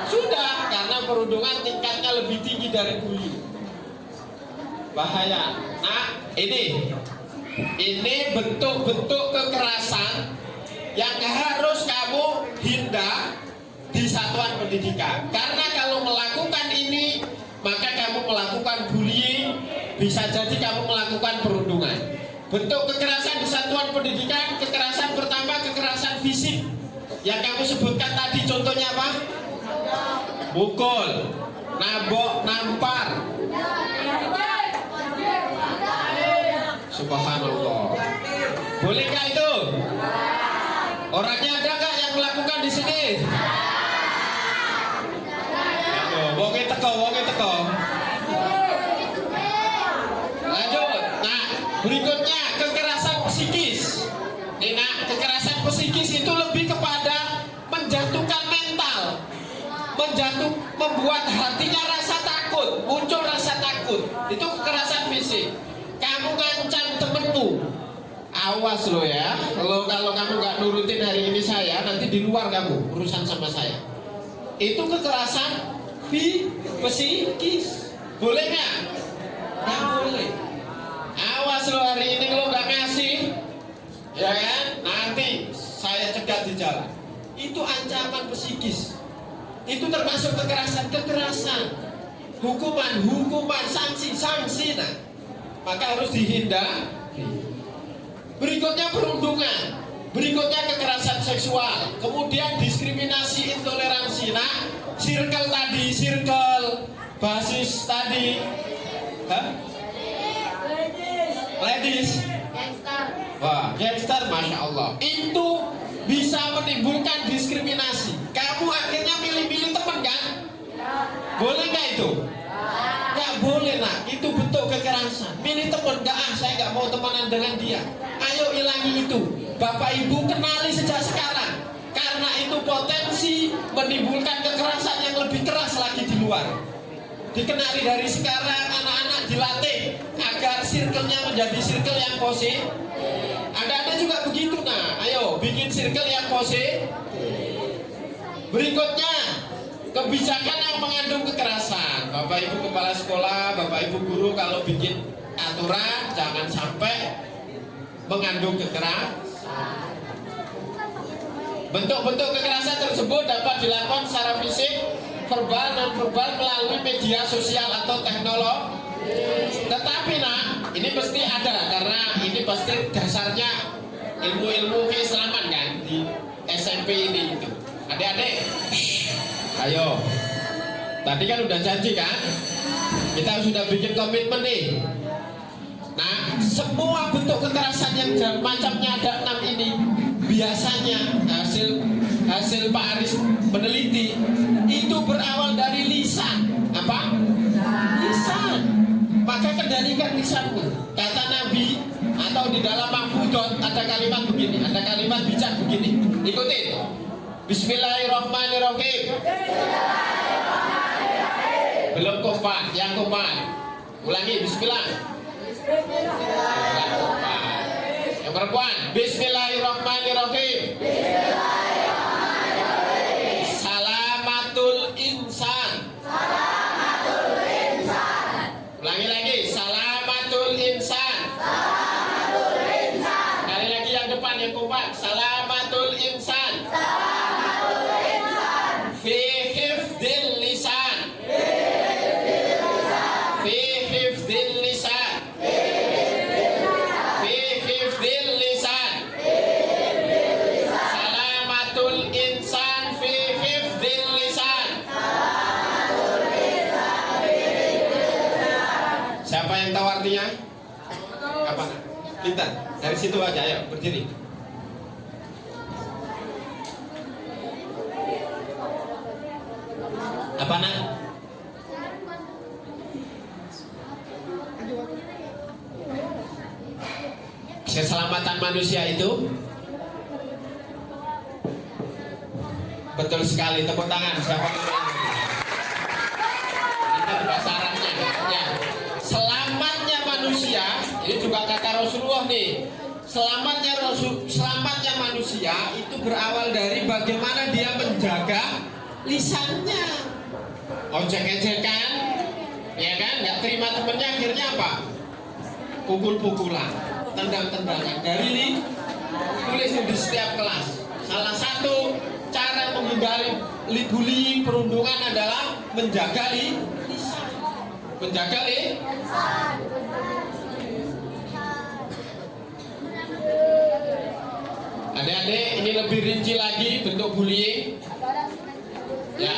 Sudah, karena perundungan tingkatnya lebih tinggi dari bullying. Bahaya. Nah, ini bentuk-bentuk kekerasan yang harus kamu hindar di satuan pendidikan. Karena kalau melakukan ini, maka kamu melakukan bullying, bisa jadi kamu melakukan perundungan. Bentuk kekerasan di satuan pendidikan, kekerasan pertama kekerasan fisik yang kamu sebutkan tadi, contohnya apa? Mukul, nabok, nampar. Subhanallah. Bolehkah itu? Orangnya ada nggak yang melakukan di sini? Wonge teko. Lanjut. Nah, berikutnya kekerasan psikis. Nah, kekerasan psikis itu lebih kepada menjatuhkan mental, membuat hatinya rasa takut, muncul rasa takut. Itu kekerasan fisik. Kamu ngancam temenmu, awas lo ya. Kalau kamu nggak nurutin hari ini saya, nanti di luar kamu urusan sama saya. Itu kekerasan psikis. Boleh nggak? Nggak boleh. Awas kelas lo hari ini lo nggak ngasih, ya kan? Nanti saya cegat di jalan. Itu ancaman psikis. Itu termasuk kekerasan. Hukuman, sanksi. Nah, maka harus dihindari. Berikutnya perundungan. Berikutnya kekerasan seksual. Kemudian diskriminasi, intoleransi. Nah, circle basis tadi. Hah? Ladies. Wah, gangster, masya Allah. Itu bisa menimbulkan diskriminasi. Kamu akhirnya milih-milih teman kan? Boleh nggak itu? Nggak boleh nak. Itu bentuk kekerasan. Milih teman nggak? Saya nggak mau temenan dengan dia. Ayo ilangi itu. Bapak Ibu kenali sejak sekarang. Karena itu potensi menimbulkan kekerasan yang lebih keras lagi di luar. Dikenali dari sekarang, anak-anak dilatih agar circle-nya menjadi circle yang positif. Ada juga begitu nah. Ayo bikin circle yang positif. Berikutnya kebijakan yang mengandung kekerasan. Bapak Ibu kepala sekolah, Bapak Ibu guru kalau bikin aturan jangan sampai mengandung kekerasan. Bentuk-bentuk kekerasan tersebut dapat dilakukan secara fisik, verbal, non verbal melalui media sosial atau teknologi. Tetapi nah, ini pasti ada karena ini pasti dasarnya ilmu-ilmu keislaman kan di SMP ini itu. Adik-adik, ayo. Tadi kan udah janji kan? Kita sudah bikin komitmen nih. Nah, semua bentuk kekerasan yang macamnya ada 6 ini biasanya hasil Pak Aris meneliti itu berawal dari lisan. Apa? Lisan. Maka kendalikan lisanmu. Kata Nabi atau di dalam Mahfudot ada kalimat begini, ada kalimat bijak begini. Ikutin. Bismillahirrahmanirrahim. Belum kompak, yang kompak. Ulangi, bismillah. Yang perempuan, bismillahirrahmanirrahim. Salamatul insan. Ulangi lagi, salamatul insan. Kali lagi yang depan yang kompak, salamatul insan. Fi hifdzil lisan. Fi hifdzil lisan. Fi hifdzil lisan. Salamatul insan fi hifdzil lisan. Siapa yang tahu artinya? Apa? Kita dari situ aja, ayo berdiri. Apa nak? Keselamatan manusia itu betul sekali. Tepuk tangan siapa yang ini bahasa Arabnya ya. Selamatnya manusia ini juga kata Rasulullah nih. Selamatnya manusia itu berawal dari bagaimana dia menjaga lisannya. Ojek-ejekan, ya kan? Nggak terima temennya, akhirnya apa? Pukul-pukulan, tendang-tendangan. Dari tulis di setiap kelas. Salah satu cara menghindari bullying, perundungan adalah menjaga lisan. Menjaga lisan. Adik-adik, ini lebih rinci lagi bentuk bullying. Ya.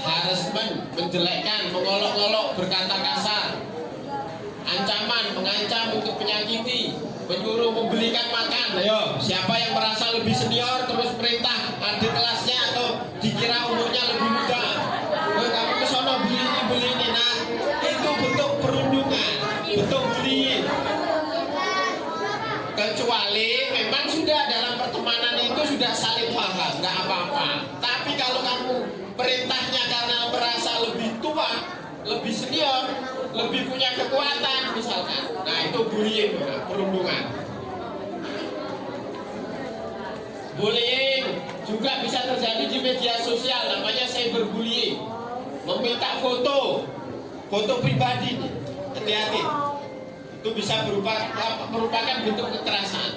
Harassment, menjelekkan, mengolok-olok, berkata kasar, ancaman, mengancam untuk menyakiti, menyuruh membelikan makan. Ayo, siapa yang merasa lebih senior terus perintah adik kelasnya atau dikira umurnya lebih muda, kamu ke sono beli ini. Nah, itu bentuk perundungan, bentuk bullying. Kecuali memang sudah dalam pertemanan itu sudah saling paham, nggak apa-apa. Tapi kalau kamu perintahnya karena merasa lebih tua, lebih senior, lebih punya kekuatan misalkan, nah itu bullying, perundungan. Bullying juga bisa terjadi di media sosial, namanya meminta foto pribadi nih, hati-hati. itu bisa merupakan bentuk kekerasan.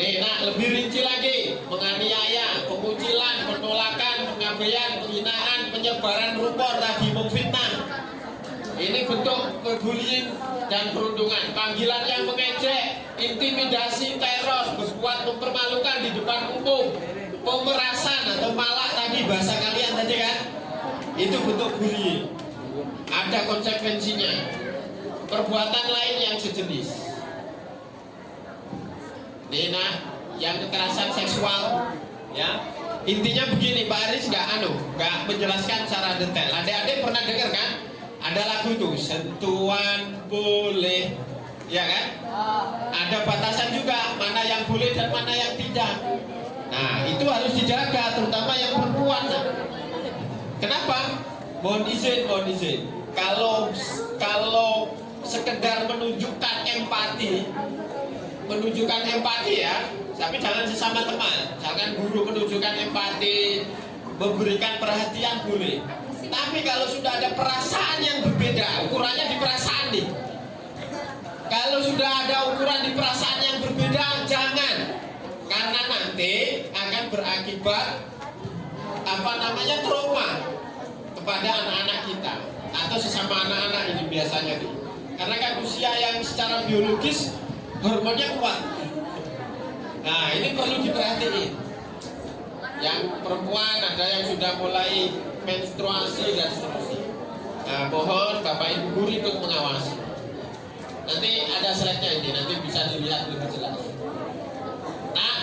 Nih, nah lebih rinci lagi, menganiaya, pengucilan, penolakan, pengabaian, penghinaan, penyebaran rumor, tadi memfitnah. Ini bentuk bullying dan perundungan. Panggilan yang mengejek, intimidasi, teror, berbuat mempermalukan di depan umum, pemerasan atau malah tadi bahasa kalian tadi kan, itu bentuk bullying. Ada konsekuensinya. Perbuatan lain yang sejenis. Nah, yang kekerasan seksual, ya intinya begini, Pak Aris nggak menjelaskan secara detail. Adik-adik pernah dengar kan? Ada lagu tuh, sentuhan boleh, ya kan? Ada batasan juga, mana yang boleh dan mana yang tidak. Nah, itu harus dijaga, terutama yang perempuan. Kenapa? Mohon izin. Kalau sekedar menunjukkan empati ya, tapi jangan sesama teman. Jangan guru menunjukkan empati, memberikan perhatian boleh. Tapi kalau sudah ada perasaan yang berbeda, ukurannya di perasaan nih. Kalau sudah ada ukuran di perasaan yang berbeda, jangan. Karena nanti akan berakibat trauma kepada anak-anak kita atau sesama anak-anak ini biasanya nih. Karena kan usia yang secara biologis hormonnya kuat. Nah, ini perlu diperhatiin. Yang perempuan ada yang sudah mulai menstruasi dan seterusnya. Nah, mohon Bapak Ibu guru ikut mengawasi. Nanti ada slide-nya ini, nanti bisa dilihat lebih jelas. Nah,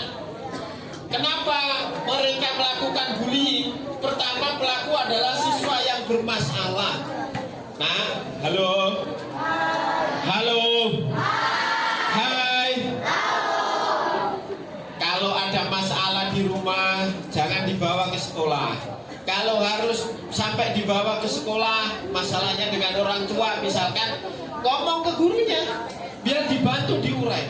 kenapa mereka melakukan bullying? Pertama, pelaku adalah siswa yang bermasalah. Nah, halo. Hai. Kalau ada masalah di rumah, jangan dibawa ke sekolah. Kalau harus sampai dibawa ke sekolah, masalahnya dengan orang tua, misalkan ngomong ke gurunya, biar dibantu diurai.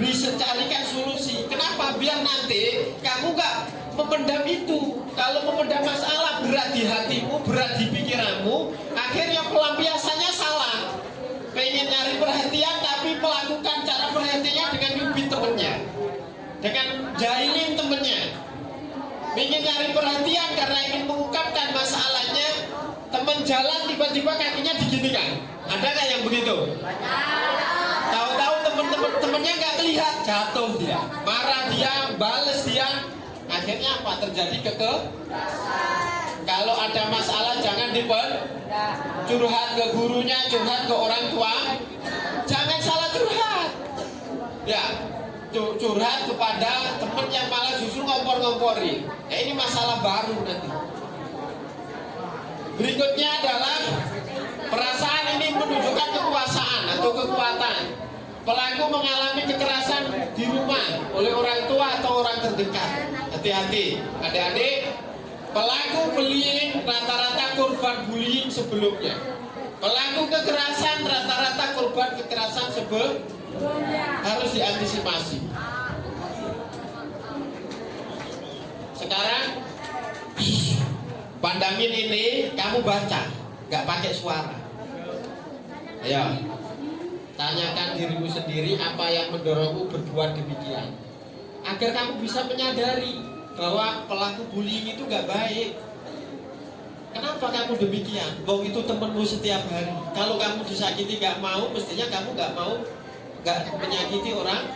Bisa carikan solusi. Kenapa? Biar nanti kamu nggak memendam itu. Kalau memendam masalah berat di hatimu, berat di pikiranmu, akhirnya pelampiasannya salah. Pengen nyari perhatian tapi melakukan cara perhatiannya dengan nyubit temennya, dengan jahilin temennya. Ingin nyari perhatian karena ingin mengungkapkan masalahnya, teman jalan tiba-tiba kakinya diginikan. Ada nggak yang begitu? Tahu-tahu temennya nggak lihat, jatuh dia, marah dia, bales dia. Akhirnya apa? Terjadi Kalau ada masalah jangan curhat ke gurunya, curhat ke orang tua. Jangan salah curhat. Ya, curhat kepada teman yang malah justru ngompor-ngomporin. Ya, ini masalah baru nanti. Berikutnya adalah perasaan ini menunjukkan kekuasaan atau kekuatan. Pelaku mengalami kekerasan di rumah oleh orang tua atau orang terdekat. Hati-hati, adik-adik. Pelaku bullying rata-rata korban bullying sebelumnya. Pelaku kekerasan rata-rata korban kekerasan harus diantisipasi. Sekarang pandangin ini, kamu baca, nggak pakai suara. Ayo, tanyakan dirimu sendiri apa yang mendorongmu berbuat demikian, agar kamu bisa menyadari bahwa pelaku bullying itu nggak baik. Kenapa kamu demikian? Bong itu temenmu setiap hari. Kalau kamu disakiti nggak mau, mestinya kamu nggak menyakiti orang.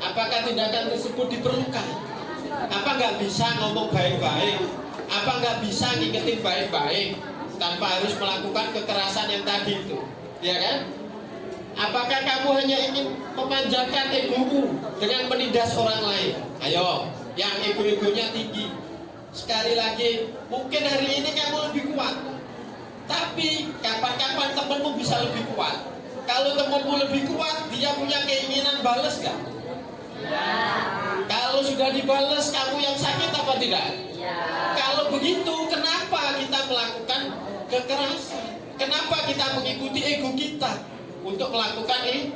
Apakah tindakan tersebut diperlukan? Apa nggak bisa ngomong baik-baik? Apa nggak bisa ngingetin baik-baik tanpa harus melakukan kekerasan yang tadi itu? Ya kan? Apakah kamu hanya ingin memanjakan egomu dengan menindas orang lain? Ayo, yang ego-egonya tinggi. Sekali lagi, mungkin hari ini kamu lebih kuat, tapi kapan-kapan temanmu bisa lebih kuat. Kalau temanmu lebih kuat, dia punya keinginan balas gak? Ya. Kalau sudah dibales, kamu yang sakit apa tidak? Ya. Kalau begitu, kenapa kita melakukan kekerasan? Kenapa kita mengikuti ego kita untuk melakukan ini?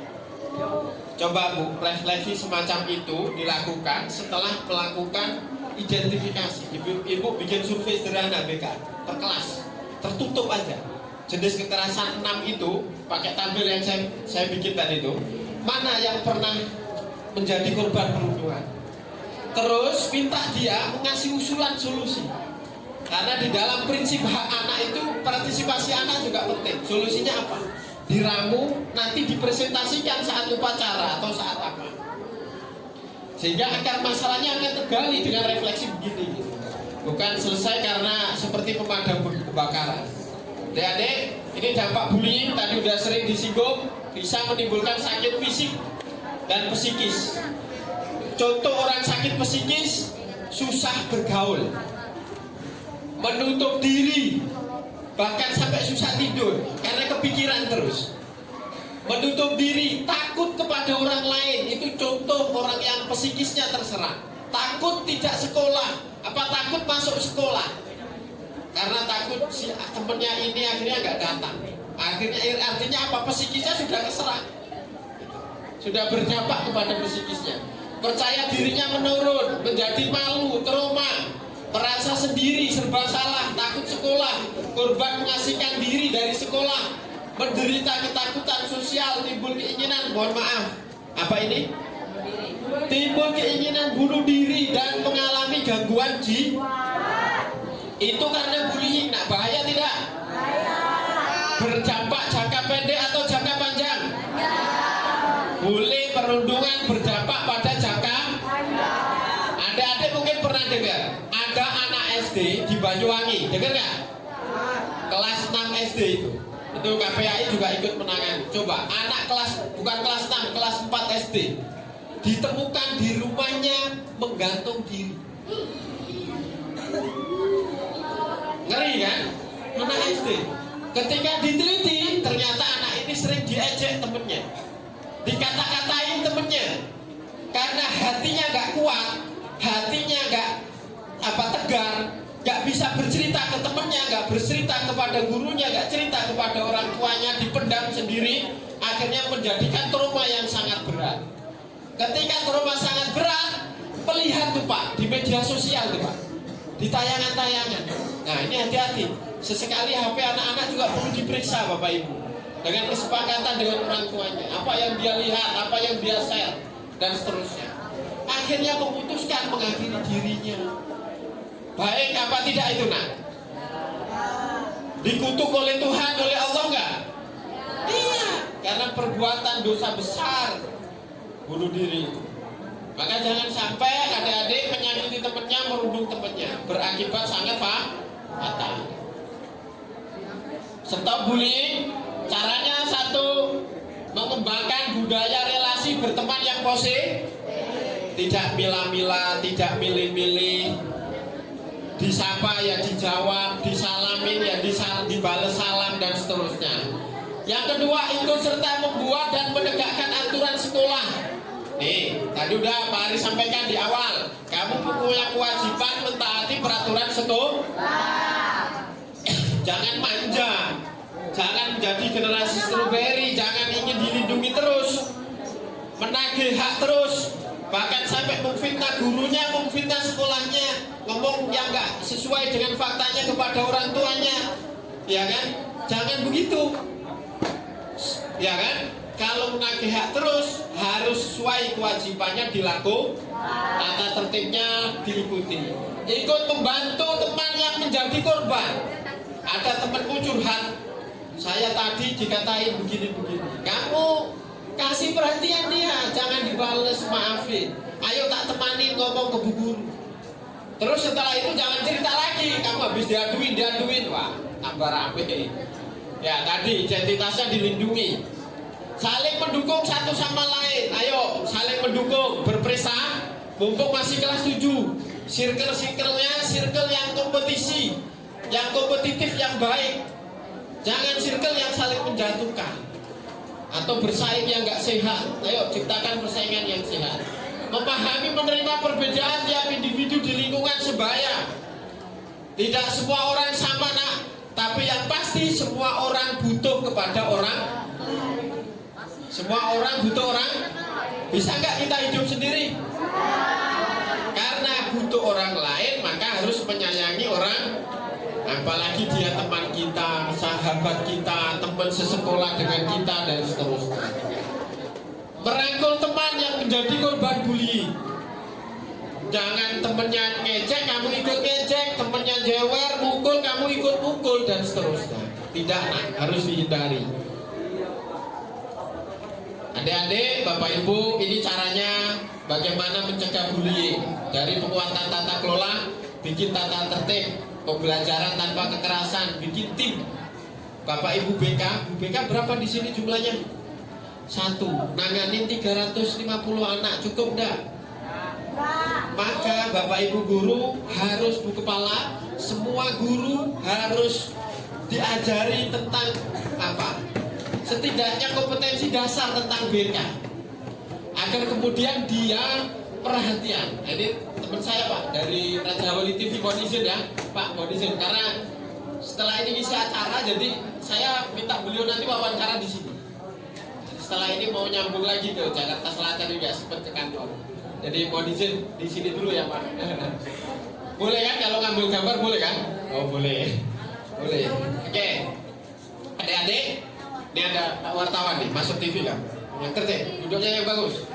Coba Bu, refleksi semacam itu dilakukan setelah melakukan identifikasi. Ibu bikin survei sederhana BK per kelas, tertutup aja. jenis kekerasan 6 itu, pakai tabel yang saya bikin tadi itu, mana yang pernah menjadi korban perundungan. Terus minta dia mengasih usulan solusi. Karena di dalam prinsip hak anak itu partisipasi anak juga penting. Solusinya apa? Diramu, nanti dipresentasikan saat upacara atau saat apa. Sehingga akar masalahnya akan tergali dengan refleksi begini. Bukan selesai karena seperti pemadam kebakaran. Adik-adik, ini dampak bullying tadi udah sering disinggung, bisa menimbulkan sakit fisik dan psikis. Contoh orang sakit psikis, susah bergaul, menutup diri, bahkan sampai susah tidur karena kepikiran terus. Menutup diri, takut kepada orang lain, itu contoh orang yang psikisnya terserang. Takut tidak sekolah, apa takut masuk sekolah, karena takut si temennya ini akhirnya nggak datang. Artinya apa? Psikisnya sudah keserang, sudah berdampak kepada psikisnya. Percaya dirinya menurun, menjadi malu, trauma, merasa sendiri, serba salah, takut sekolah, korban mengasingkan diri dari sekolah, menderita ketakutan sosial, timbul keinginan, mohon maaf, apa ini? Timbul keinginan bunuh diri dan mengalami gangguan jiwa. Itu karena bullying. Nah, bahaya tidak? Berdampak jangka pendek atau jangka panjang? Boleh perundungan berdampak pada jangka. Adik-adik mungkin pernah dengar ada anak SD di Banyuwangi, dengar nggak? Kelas 6 SD itu KPAI juga ikut menangani. Coba anak bukan kelas 6, kelas 4 SD ditemukan di rumahnya menggantung diri. Ngeri kan? Anak SD. Ketika diteliti, ternyata anak ini sering diejek temennya, dikata-katain temennya, karena hatinya nggak kuat, hatinya nggak tegar, nggak bisa bercerita ke temennya, nggak bercerita kepada gurunya, nggak cerita kepada orang tuanya, dipendam sendiri, akhirnya menjadikan trauma yang sangat berat. Ketika trauma sangat berat, melihat tuh Pak di media sosial tuh Pak, di tayangan-tayangan. Nah ini hati-hati. Sesekali HP anak-anak juga perlu diperiksa Bapak Ibu, dengan kesepakatan dengan orang tuanya. Apa yang dia lihat, apa yang dia share, dan seterusnya. Akhirnya memutuskan mengakhiri dirinya. Baik apa tidak itu nak? Dikutuk oleh Tuhan, oleh Allah enggak? Iya, karena perbuatan dosa besar bunuh diri. Maka jangan sampai adik-adik menyakiti temannya, merundung temannya, berakibat sangat fatal. Stop bullying. Caranya satu, mengembangkan budaya relasi berteman yang positif. Tidak milah-milah, tidak milih-milih. Disapa ya dijawab, disalamin ya dibales salam, dan seterusnya. Yang kedua, ikut serta membuat dan menegakkan aturan sekolah. Nih, tadi udah Pak Ari sampaikan di awal, kamu punya kewajiban mentaati peraturan sekolah. Jangan manja, jangan menjadi generasi stroberi, jangan ingin dilindungi terus, menagih hak terus, bahkan sampai memfitnah gurunya, memfitnah sekolahnya, ngomong yang nggak sesuai dengan faktanya kepada orang tuanya, ya kan? Jangan begitu, ya kan? Kalau menagih hak terus harus sesuai kewajibannya dilakukan, tata tertibnya diikuti. Ikut membantu teman yang menjadi korban. Ada temanku curhat, saya tadi dikatain begini-begini. Kamu kasih perhatian dia, jangan dibales, maafin. Ayo tak temani ngomong ke bu guru. Terus setelah itu jangan cerita lagi, kamu habis diaduin, wah tambah rame. Ya tadi identitasnya dilindungi. Saling mendukung satu sama lain. Ayo saling mendukung, berprestasi. Mumpung masih kelas 7, circle-nya circle yang kompetisi, yang kompetitif, yang baik. Jangan circle yang saling menjatuhkan atau bersaing yang gak sehat. Ayo ciptakan persaingan yang sehat. Memahami menerima perbedaan tiap individu di lingkungan sebaya. Tidak semua orang sama nak, tapi yang pasti semua orang butuh kepada orang. Semua orang butuh orang. Bisa nggak kita hidup sendiri? Karena butuh orang lain, maka harus menyayangi orang. Apalagi dia teman kita, sahabat kita, teman sesekolah dengan kita, dan seterusnya. Merangkul teman yang menjadi korban bullying. Jangan temennya ngejek, kamu ikut ngejek, temennya jewer, mukul, kamu ikut mukul, dan seterusnya. Tidak, nak, harus dihindari. Adik-adik, Bapak Ibu, ini caranya bagaimana mencegah bullying. Dari penguatan tata kelola, bikin tata tertib, pembelajaran tanpa kekerasan, bikin tim. Bapak Ibu BK berapa di sini jumlahnya? 1, nanganin 350 anak, cukup enggak? Maka Bapak Ibu guru harus bu kepala, semua guru harus diajari tentang apa? Setidaknya kompetensi dasar tentang BK, agar kemudian dia perhatian. Ini teman saya Pak dari Raja Wali TV Kondisi ya, Pak Kondisi. Karena setelah ini isi acara, jadi saya minta beliau nanti wawancara di sini. Setelah ini mau nyambung lagi ke Jakarta Selatan juga, sempat ke kantor. Jadi mau di sini dulu ya Pak. Boleh kan kalau ngambil gambar, boleh kan? Oh boleh, boleh. Oke, adik-adik, ini ada wartawan nih masuk TV kan? Yang kerja, duduknya yang bagus.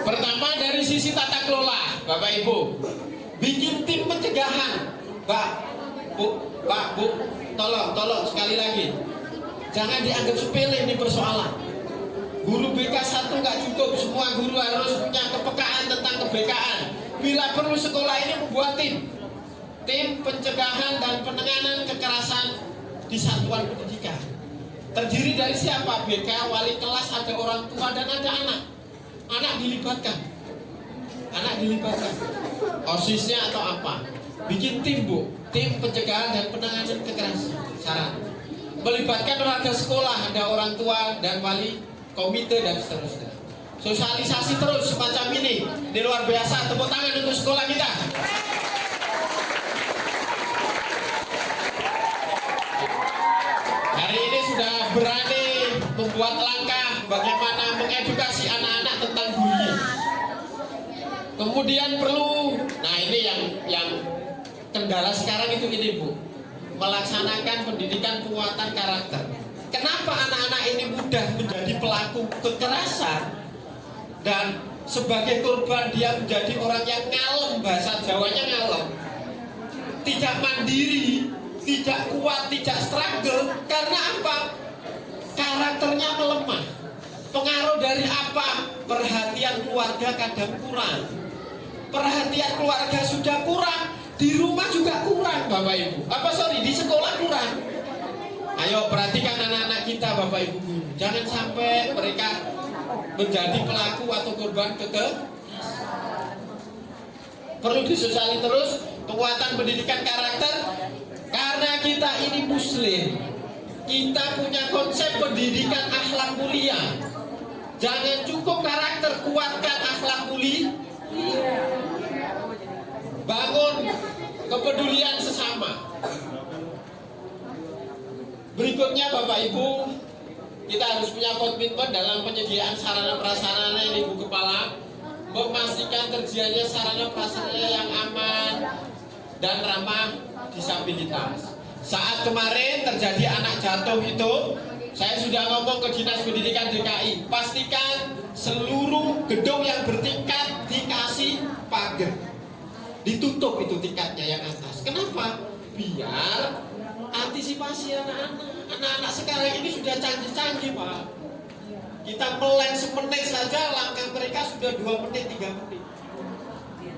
Pertama dari sisi tata kelola, Bapak Ibu, bikin tim pencegahan, Pak, Bu, tolong sekali lagi, jangan dianggap sepele ini persoalan. Guru BK 1 nggak cukup, semua guru harus punya kepekaan tentang kebekaan. Bila perlu sekolah ini membuat tim pencegahan dan penanganan kekerasan di satuan pendidikan. Terdiri dari siapa? BK, wali kelas, ada orang tua, dan ada anak. Anak dilibatkan. OSIS-nya atau apa? Bikin tim Bu, tim pencegahan dan penanganan kekerasan. Syarat melibatkan warga sekolah, ada orang tua dan wali, komite, dan seterusnya. Sosialisasi terus semacam ini luar biasa. Tepuk tangan untuk sekolah kita. Hari ini sudah berani membuat langkah bagaimana mengedukasi anak-anak tentang bullying. Kemudian perlu, nah ini yang kendala sekarang itu ini Bu, melaksanakan pendidikan penguatan karakter. Kenapa anak-anak ini mudah menjadi pelaku kekerasan dan sebagai korban dia menjadi orang yang ngalem, bahasa Jawanya ngalem, tidak mandiri, tidak kuat, tidak struggle. Karena apa? Karakternya melemah. Pengaruh dari apa? Perhatian keluarga kadang kurang. Perhatian keluarga sudah kurang, di rumah juga kurang Bapak Ibu. Di sekolah kurang. Ayo perhatikan anak-anak kita Bapak Ibu guru. Jangan sampai mereka menjadi pelaku atau korban kekerasan. Perlu disosialisasi terus penguatan pendidikan karakter. Karena kita ini muslim, kita punya konsep pendidikan akhlak mulia. Jangan cukup karakter, kuatkan akhlak mulia. Bangun kepedulian sesama. Berikutnya Bapak Ibu, kita harus punya komitmen dalam penyediaan sarana prasarana yang Ibu Kepala, memastikan terjadinya sarana prasarana yang aman dan ramah disabilitas. Saat kemarin terjadi anak jatuh itu, saya sudah ngomong ke Dinas Pendidikan DKI, pastikan seluruh gedung yang bertingkat dikasih pagar, ditutup itu tingkatnya yang atas. Kenapa? Biar antisipasi anak-anak sekarang ini sudah canggih-canggih Pak. Kita meleng semenit saja, langkah mereka sudah 2 menit, 3 menit.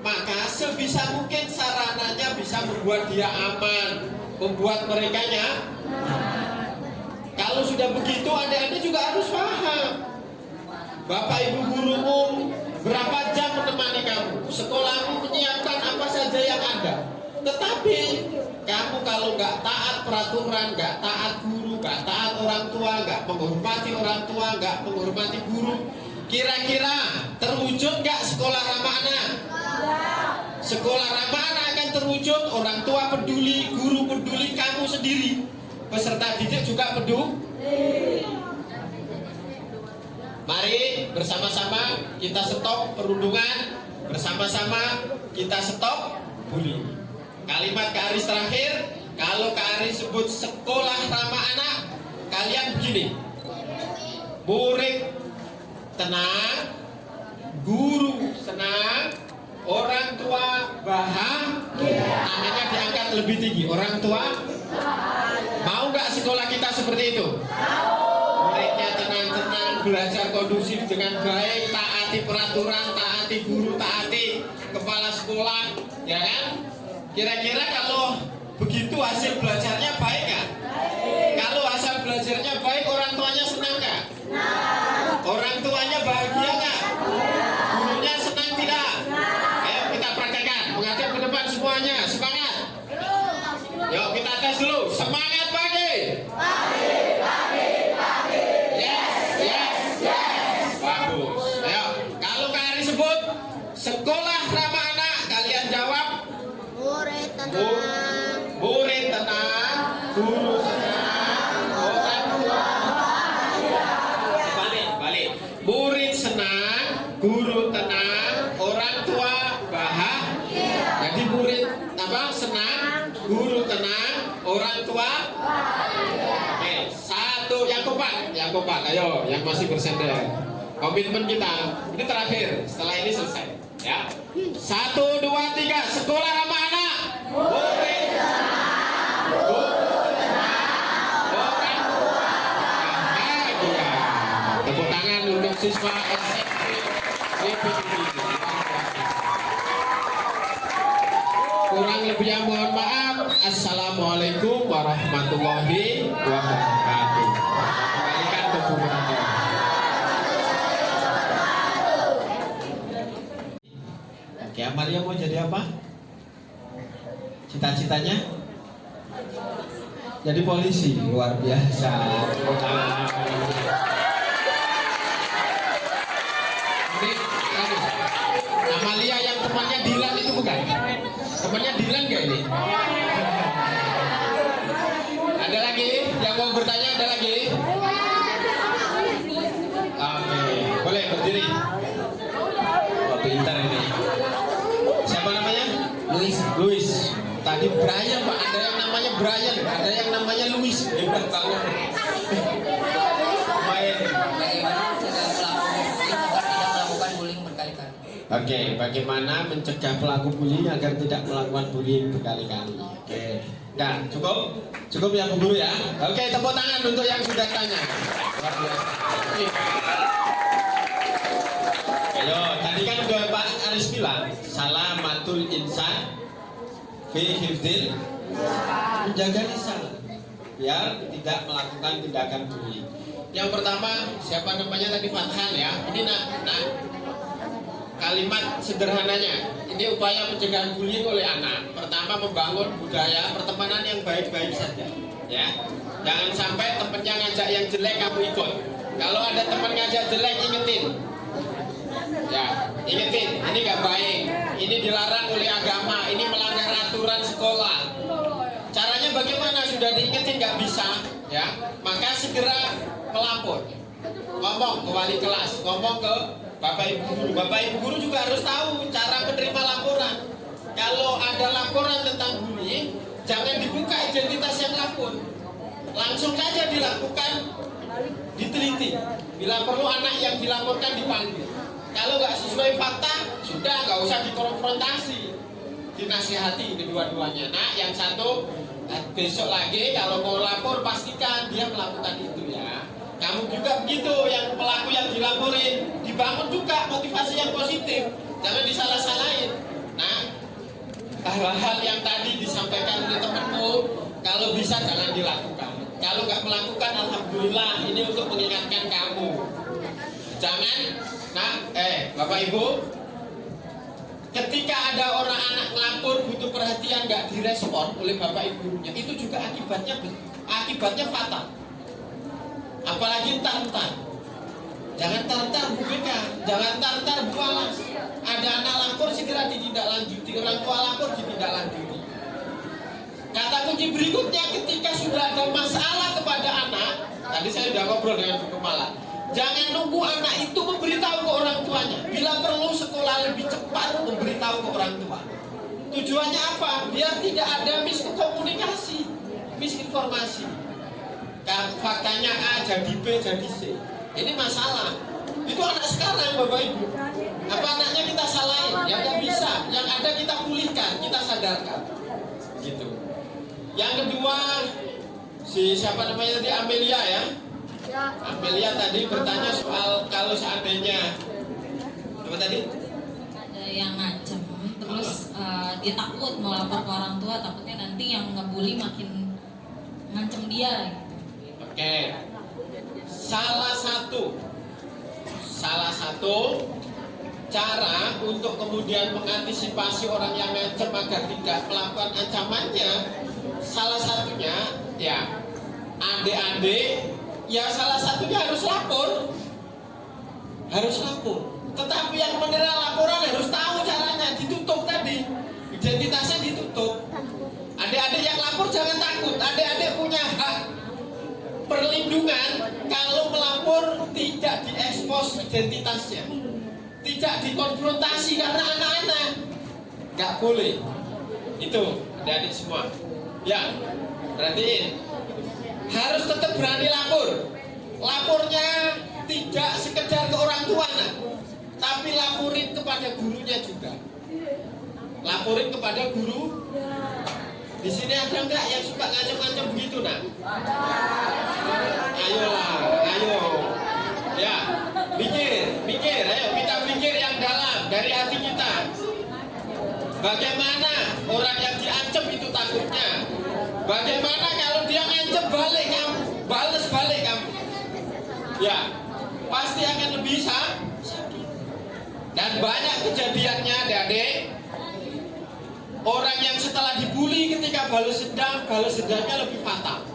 Maka sebisa mungkin sarananya bisa membuat dia aman, membuat mereka Kalau sudah begitu, adik-adik juga harus paham. Bapak Ibu gurumu berapa jam menemani kamu? Sekolahmu menyiapkan apa saja yang ada. Tetapi kamu kalau nggak taat peraturan, nggak taat guru, nggak taat orang tua, nggak menghormati orang tua, nggak menghormati guru, kira-kira terwujud nggak sekolah ramah anak? Sekolah ramah anak akan terwujud orang tua peduli, guru peduli, kamu sendiri, peserta didik juga peduli. Mari bersama-sama kita stop perundungan, bersama-sama kita stop bullying. Kalimat Kak Aris terakhir, kalau Kak Aris sebut sekolah ramah anak, kalian begini. Murid tenang, guru senang, orang tua bahagia. Tangannya diangkat lebih tinggi. Orang tua mau nggak sekolah kita seperti itu? Muridnya tenang-tenang, belajar kondusif dengan baik, taati peraturan, taati guru, taati kepala sekolah, ya kan? Kira-kira kalau begitu hasil belajarnya baik nggak? Kalau hasil belajarnya baik, orang tuanya senang nggak? Orang tuanya bahagia nggak? Gurunya senang tidak? Ayo kita praktekkan, menghadap ke depan semuanya, semangat. Yuk kita tes dulu, semangat pagi. Yes. Bagus. Ayo, kalau Kak Ari sebut sekolah ramah anak, kalian jawab. Murid tenang. Murid tenang, guru senang, orang tua balik. Murid senang, guru tenang, orang tua bahagia. Jadi murid apa? Senang, guru tenang, orang tua bahagia. Oke, satu yang kompak, ayo, yang masih bersender. Komitmen kita, ini terakhir. Setelah ini selesai, ya. 1, 2, 3, sekolah ramah anak. Murid tenang, guru tenang, orang tua bahagia. Tepuk tangan untuk siswa SMP GPIB. Kurang lebihnya mohon maaf. Assalamualaikum warahmatullahi wabarakatuh. Kembalikan ke Bu Menanti. Oke, Amalia mau jadi apa? Cita-citanya? Jadi polisi. Luar biasa. Ini, Amalia yang temannya Dilan itu bukan? Temannya Dilan gak ini? Ada lagi? Yang mau bertanya ada lagi? Oke, boleh berdiri. Oh, pintar ini. Siapa namanya? Luis. Tadi Brian Pak, ada yang namanya Brian, ada yang namanya Luis. Hebat banget. Main. Bagaimana mencegah pelaku bullying agar tidak melakukan bullying berkali-kali? Oke, nah cukup ya Bu Guru ya. Oke, tepuk tangan untuk yang sudah tanya. Luar biasa. Ayo, tadi kan udah Pak Aris bilang, salamatul insan fi hifdzil, menjaga lisan biar tidak melakukan tindakan bullying. Yang pertama, siapa namanya tadi Fathan ya. Ini nak kalimat sederhananya, ini upaya pencegahan bullying oleh anak. Pertama, membangun budaya pertemanan yang baik-baik saja, ya. Jangan sampai temennya ngajak yang jelek kamu ikut. Kalau ada teman ngajak jelek, ingetin, ya, ingetin. Ini gak baik, ini dilarang oleh agama, ini melanggar aturan sekolah. Caranya bagaimana? Sudah diingetin gak bisa, ya. Maka segera melapor, ngomong ke wali kelas, ngomong ke Bapak Ibu Guru. Bapak Ibu Guru juga harus tahu cara menerima laporan. Kalau ada laporan tentang bullying, jangan dibuka identitas yang lapor. Langsung saja dilakukan, diteliti. Bila perlu anak yang dilaporkan dipanggil. Kalau nggak sesuai fakta, sudah nggak usah dikonfrontasi, dinasihati kedua-duanya. Nah, yang satu besok lagi kalau mau lapor pastikan dia melakukan itu ya. Kamu juga begitu, yang pelaku yang dilaporin, dibangun juga motivasi yang positif, jangan disalah-salahin. Nah, hal-hal yang tadi disampaikan oleh temanmu, kalau bisa jangan dilakukan. Kalau nggak melakukan, alhamdulillah, ini untuk mengingatkan kamu. Jangan, Bapak Ibu, ketika ada orang anak ngelapor butuh perhatian nggak direspon oleh Bapak Ibunya, itu juga akibatnya fatal. Apalagi entar-entar. Jangan entar-entar Bu BK, jangan entar-entar Bu Alas. Ada anak lapor segera ditindaklanjuti, orang tua lapor ditindaklanjuti. Kata kunci berikutnya, ketika sudah ada masalah kepada anak, tadi saya sudah ngobrol dengan Bu Kepala, jangan nunggu anak itu memberitahu ke orang tuanya. Bila perlu sekolah lebih cepat memberitahu ke orang tua. Tujuannya apa? Biar tidak ada miskomunikasi, misinformasi. Faktanya A jadi B jadi C. Ini masalah. Itu anak sekarang Bapak Ibu. Apa anaknya kita salahin? Ya nggak bisa. Yang ada kita pulihkan, kita sadarkan. Gitu. Yang kedua, siapa namanya tadi, Amelia ya? Amelia tadi bertanya soal kalau seandainya apa tadi? Ada yang ngancem, terus dia takut mau lapor ke orang tua, takutnya nanti yang ngebully makin ngancem dia. Oke. Salah satu cara untuk kemudian mengantisipasi orang yang ngancem agar tidak melakukan ancamannya, salah satunya ya adik-adik, ya salah satunya harus lapor. Tetapi yang menerima laporan harus tahu caranya, ditutup tadi, identitasnya ditutup. Adik-adik yang lapor jangan takut, adik-adik punya hak perlindungan kalau melapor tidak diekspos identitasnya, tidak dikonfrontasi karena anak-anak, nggak boleh. Itu adik-adik semua. Ya, perhatiin, harus tetap berani lapor. Lapornya tidak sekedar ke orang tua, nak, tapi laporin kepada gurunya juga. Laporin kepada guru. Di sini ada enggak yang suka ngancam-ngancam begitu, nak? Ayolah, ayo. Ya, mikir, ayo kita pikir yang dalam dari hati kita. Bagaimana orang yang diancam itu takutnya? Bagaimana kalau dia ngancam balik kamu, balas balik kamu? Ya, pasti akan lebih sakit. Dan banyak kejadiannya, adik-adik. Orang yang setelah dibully ketika balas dendamnya lebih fatal.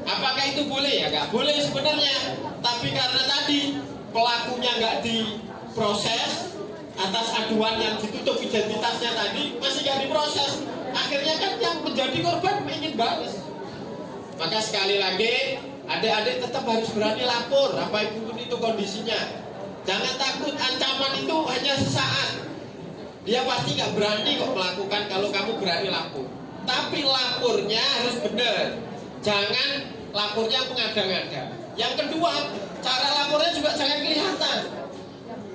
Apakah itu boleh? Ya nggak boleh sebenarnya. Tapi karena tadi pelakunya nggak diproses atas aduan yang ditutup identitasnya tadi, masih nggak diproses. Akhirnya kan yang menjadi korban ingin balas. Maka sekali lagi, adik-adik tetap harus berani lapor apapun itu kondisinya. Jangan takut, ancaman itu hanya sesaat. Dia pasti nggak berani kok melakukan kalau kamu berani lapor. Tapi lapornya harus benar. Jangan lapornya mengada-ngada. Yang kedua, cara lapornya juga jangan kelihatan.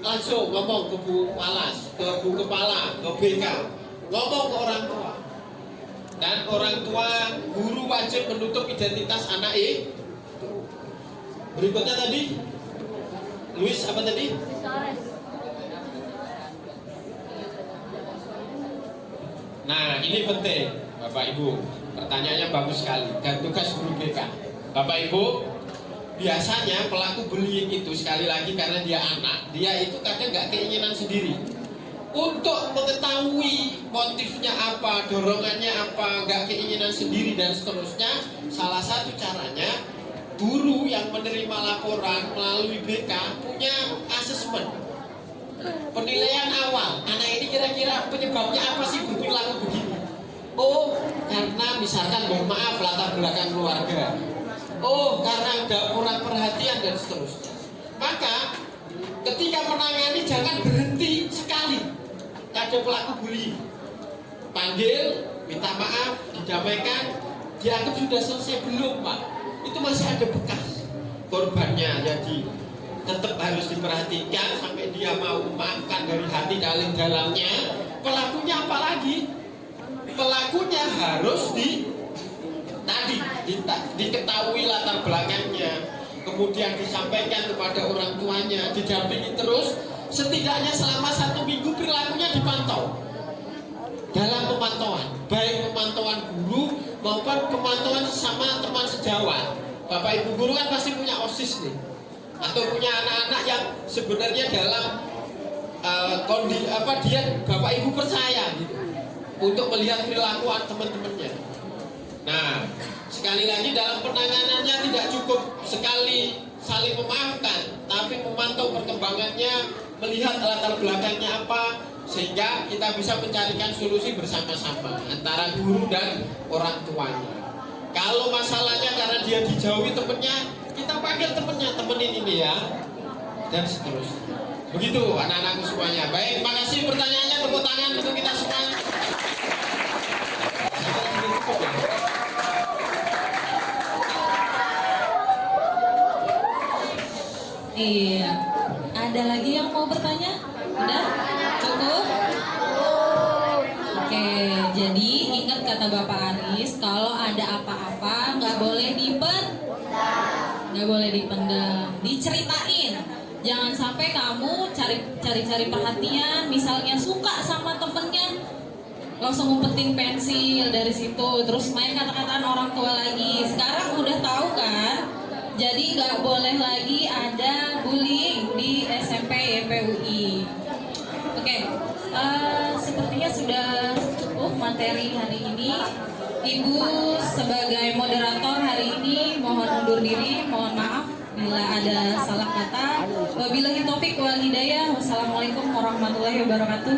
Langsung ngomong ke Bu Walas, ke Bu Kepala, ke BK. Ngomong ke orang tua. Dan orang tua, guru wajib menutup identitas anak itu. Berikutnya tadi, Luis apa tadi? Nah, ini penting, Bapak Ibu. Pertanyaannya bagus sekali. Dan tugas guru BK. Bapak Ibu, biasanya pelaku bullying itu sekali lagi karena dia anak, dia itu kadang nggak keinginan sendiri. Untuk mengetahui motifnya apa, dorongannya apa, nggak keinginan sendiri dan seterusnya, salah satu caranya guru yang menerima laporan melalui BK punya asesmen. Penilaian awal, anak ini kira-kira penyebabnya apa sih berperilaku begini? Oh, karena misalkan mohon maaf latar belakang keluarga. Oh, karena ada kurang perhatian dan seterusnya. Maka ketika menangani jangan berhenti sekali. Ada pelaku bullying, panggil, minta maaf, didamaikan, dianggap sudah selesai belum, Pak? Itu masih ada bekas korbannya, jadi tetap harus diperhatikan sampai dia mau memaafkan dari hati dalamnya. Pelakunya apa lagi? Pelakunya harus diketahui latar belakangnya, kemudian disampaikan kepada orang tuanya, didampingi terus, setidaknya selama 1 minggu perilakunya dipantau. Dalam pemantauan, baik pemantauan guru maupun pemantauan sama teman sejawat. Bapak Ibu guru kan pasti punya OSIS nih, atau punya anak-anak yang sebenarnya dalam kondisi dia Bapak Ibu percaya gitu untuk melihat perilaku teman-temannya. Nah, sekali lagi dalam penanganannya tidak cukup sekali saling memaafkan, tapi memantau perkembangannya, melihat latar belakangnya apa, sehingga kita bisa mencarikan solusi bersama-sama antara guru dan orang tuanya. Kalau masalahnya karena dia dijauhi temennya, kita panggil temennya, temenin ini ya, dan seterusnya. Begitu anak-anakku semuanya. Baik, terima kasih pertanyaannya, tepuk tangan untuk kita semuanya. Iya. Ada lagi yang mau bertanya? Udah? Cukup? Oke, jadi ingat kata Bapak Aris, kalau ada apa-apa nggak boleh nggak boleh dipendam, diceritain. Jangan sampai kamu cari perhatian, misalnya suka sama temennya, langsung ngumpetin pensil dari situ, terus main kata-kataan orang tua lagi. Sekarang udah tahu kan? Jadi nggak boleh lagi ada bullying di SMP YPUI. Oke, sepertinya sudah cukup materi hari ini. Ibu sebagai moderator hari ini mohon undur diri, mohon maaf bila ada salah kata. Wabillahi taufik wal hidayah. Wassalamualaikum warahmatullahi wabarakatuh.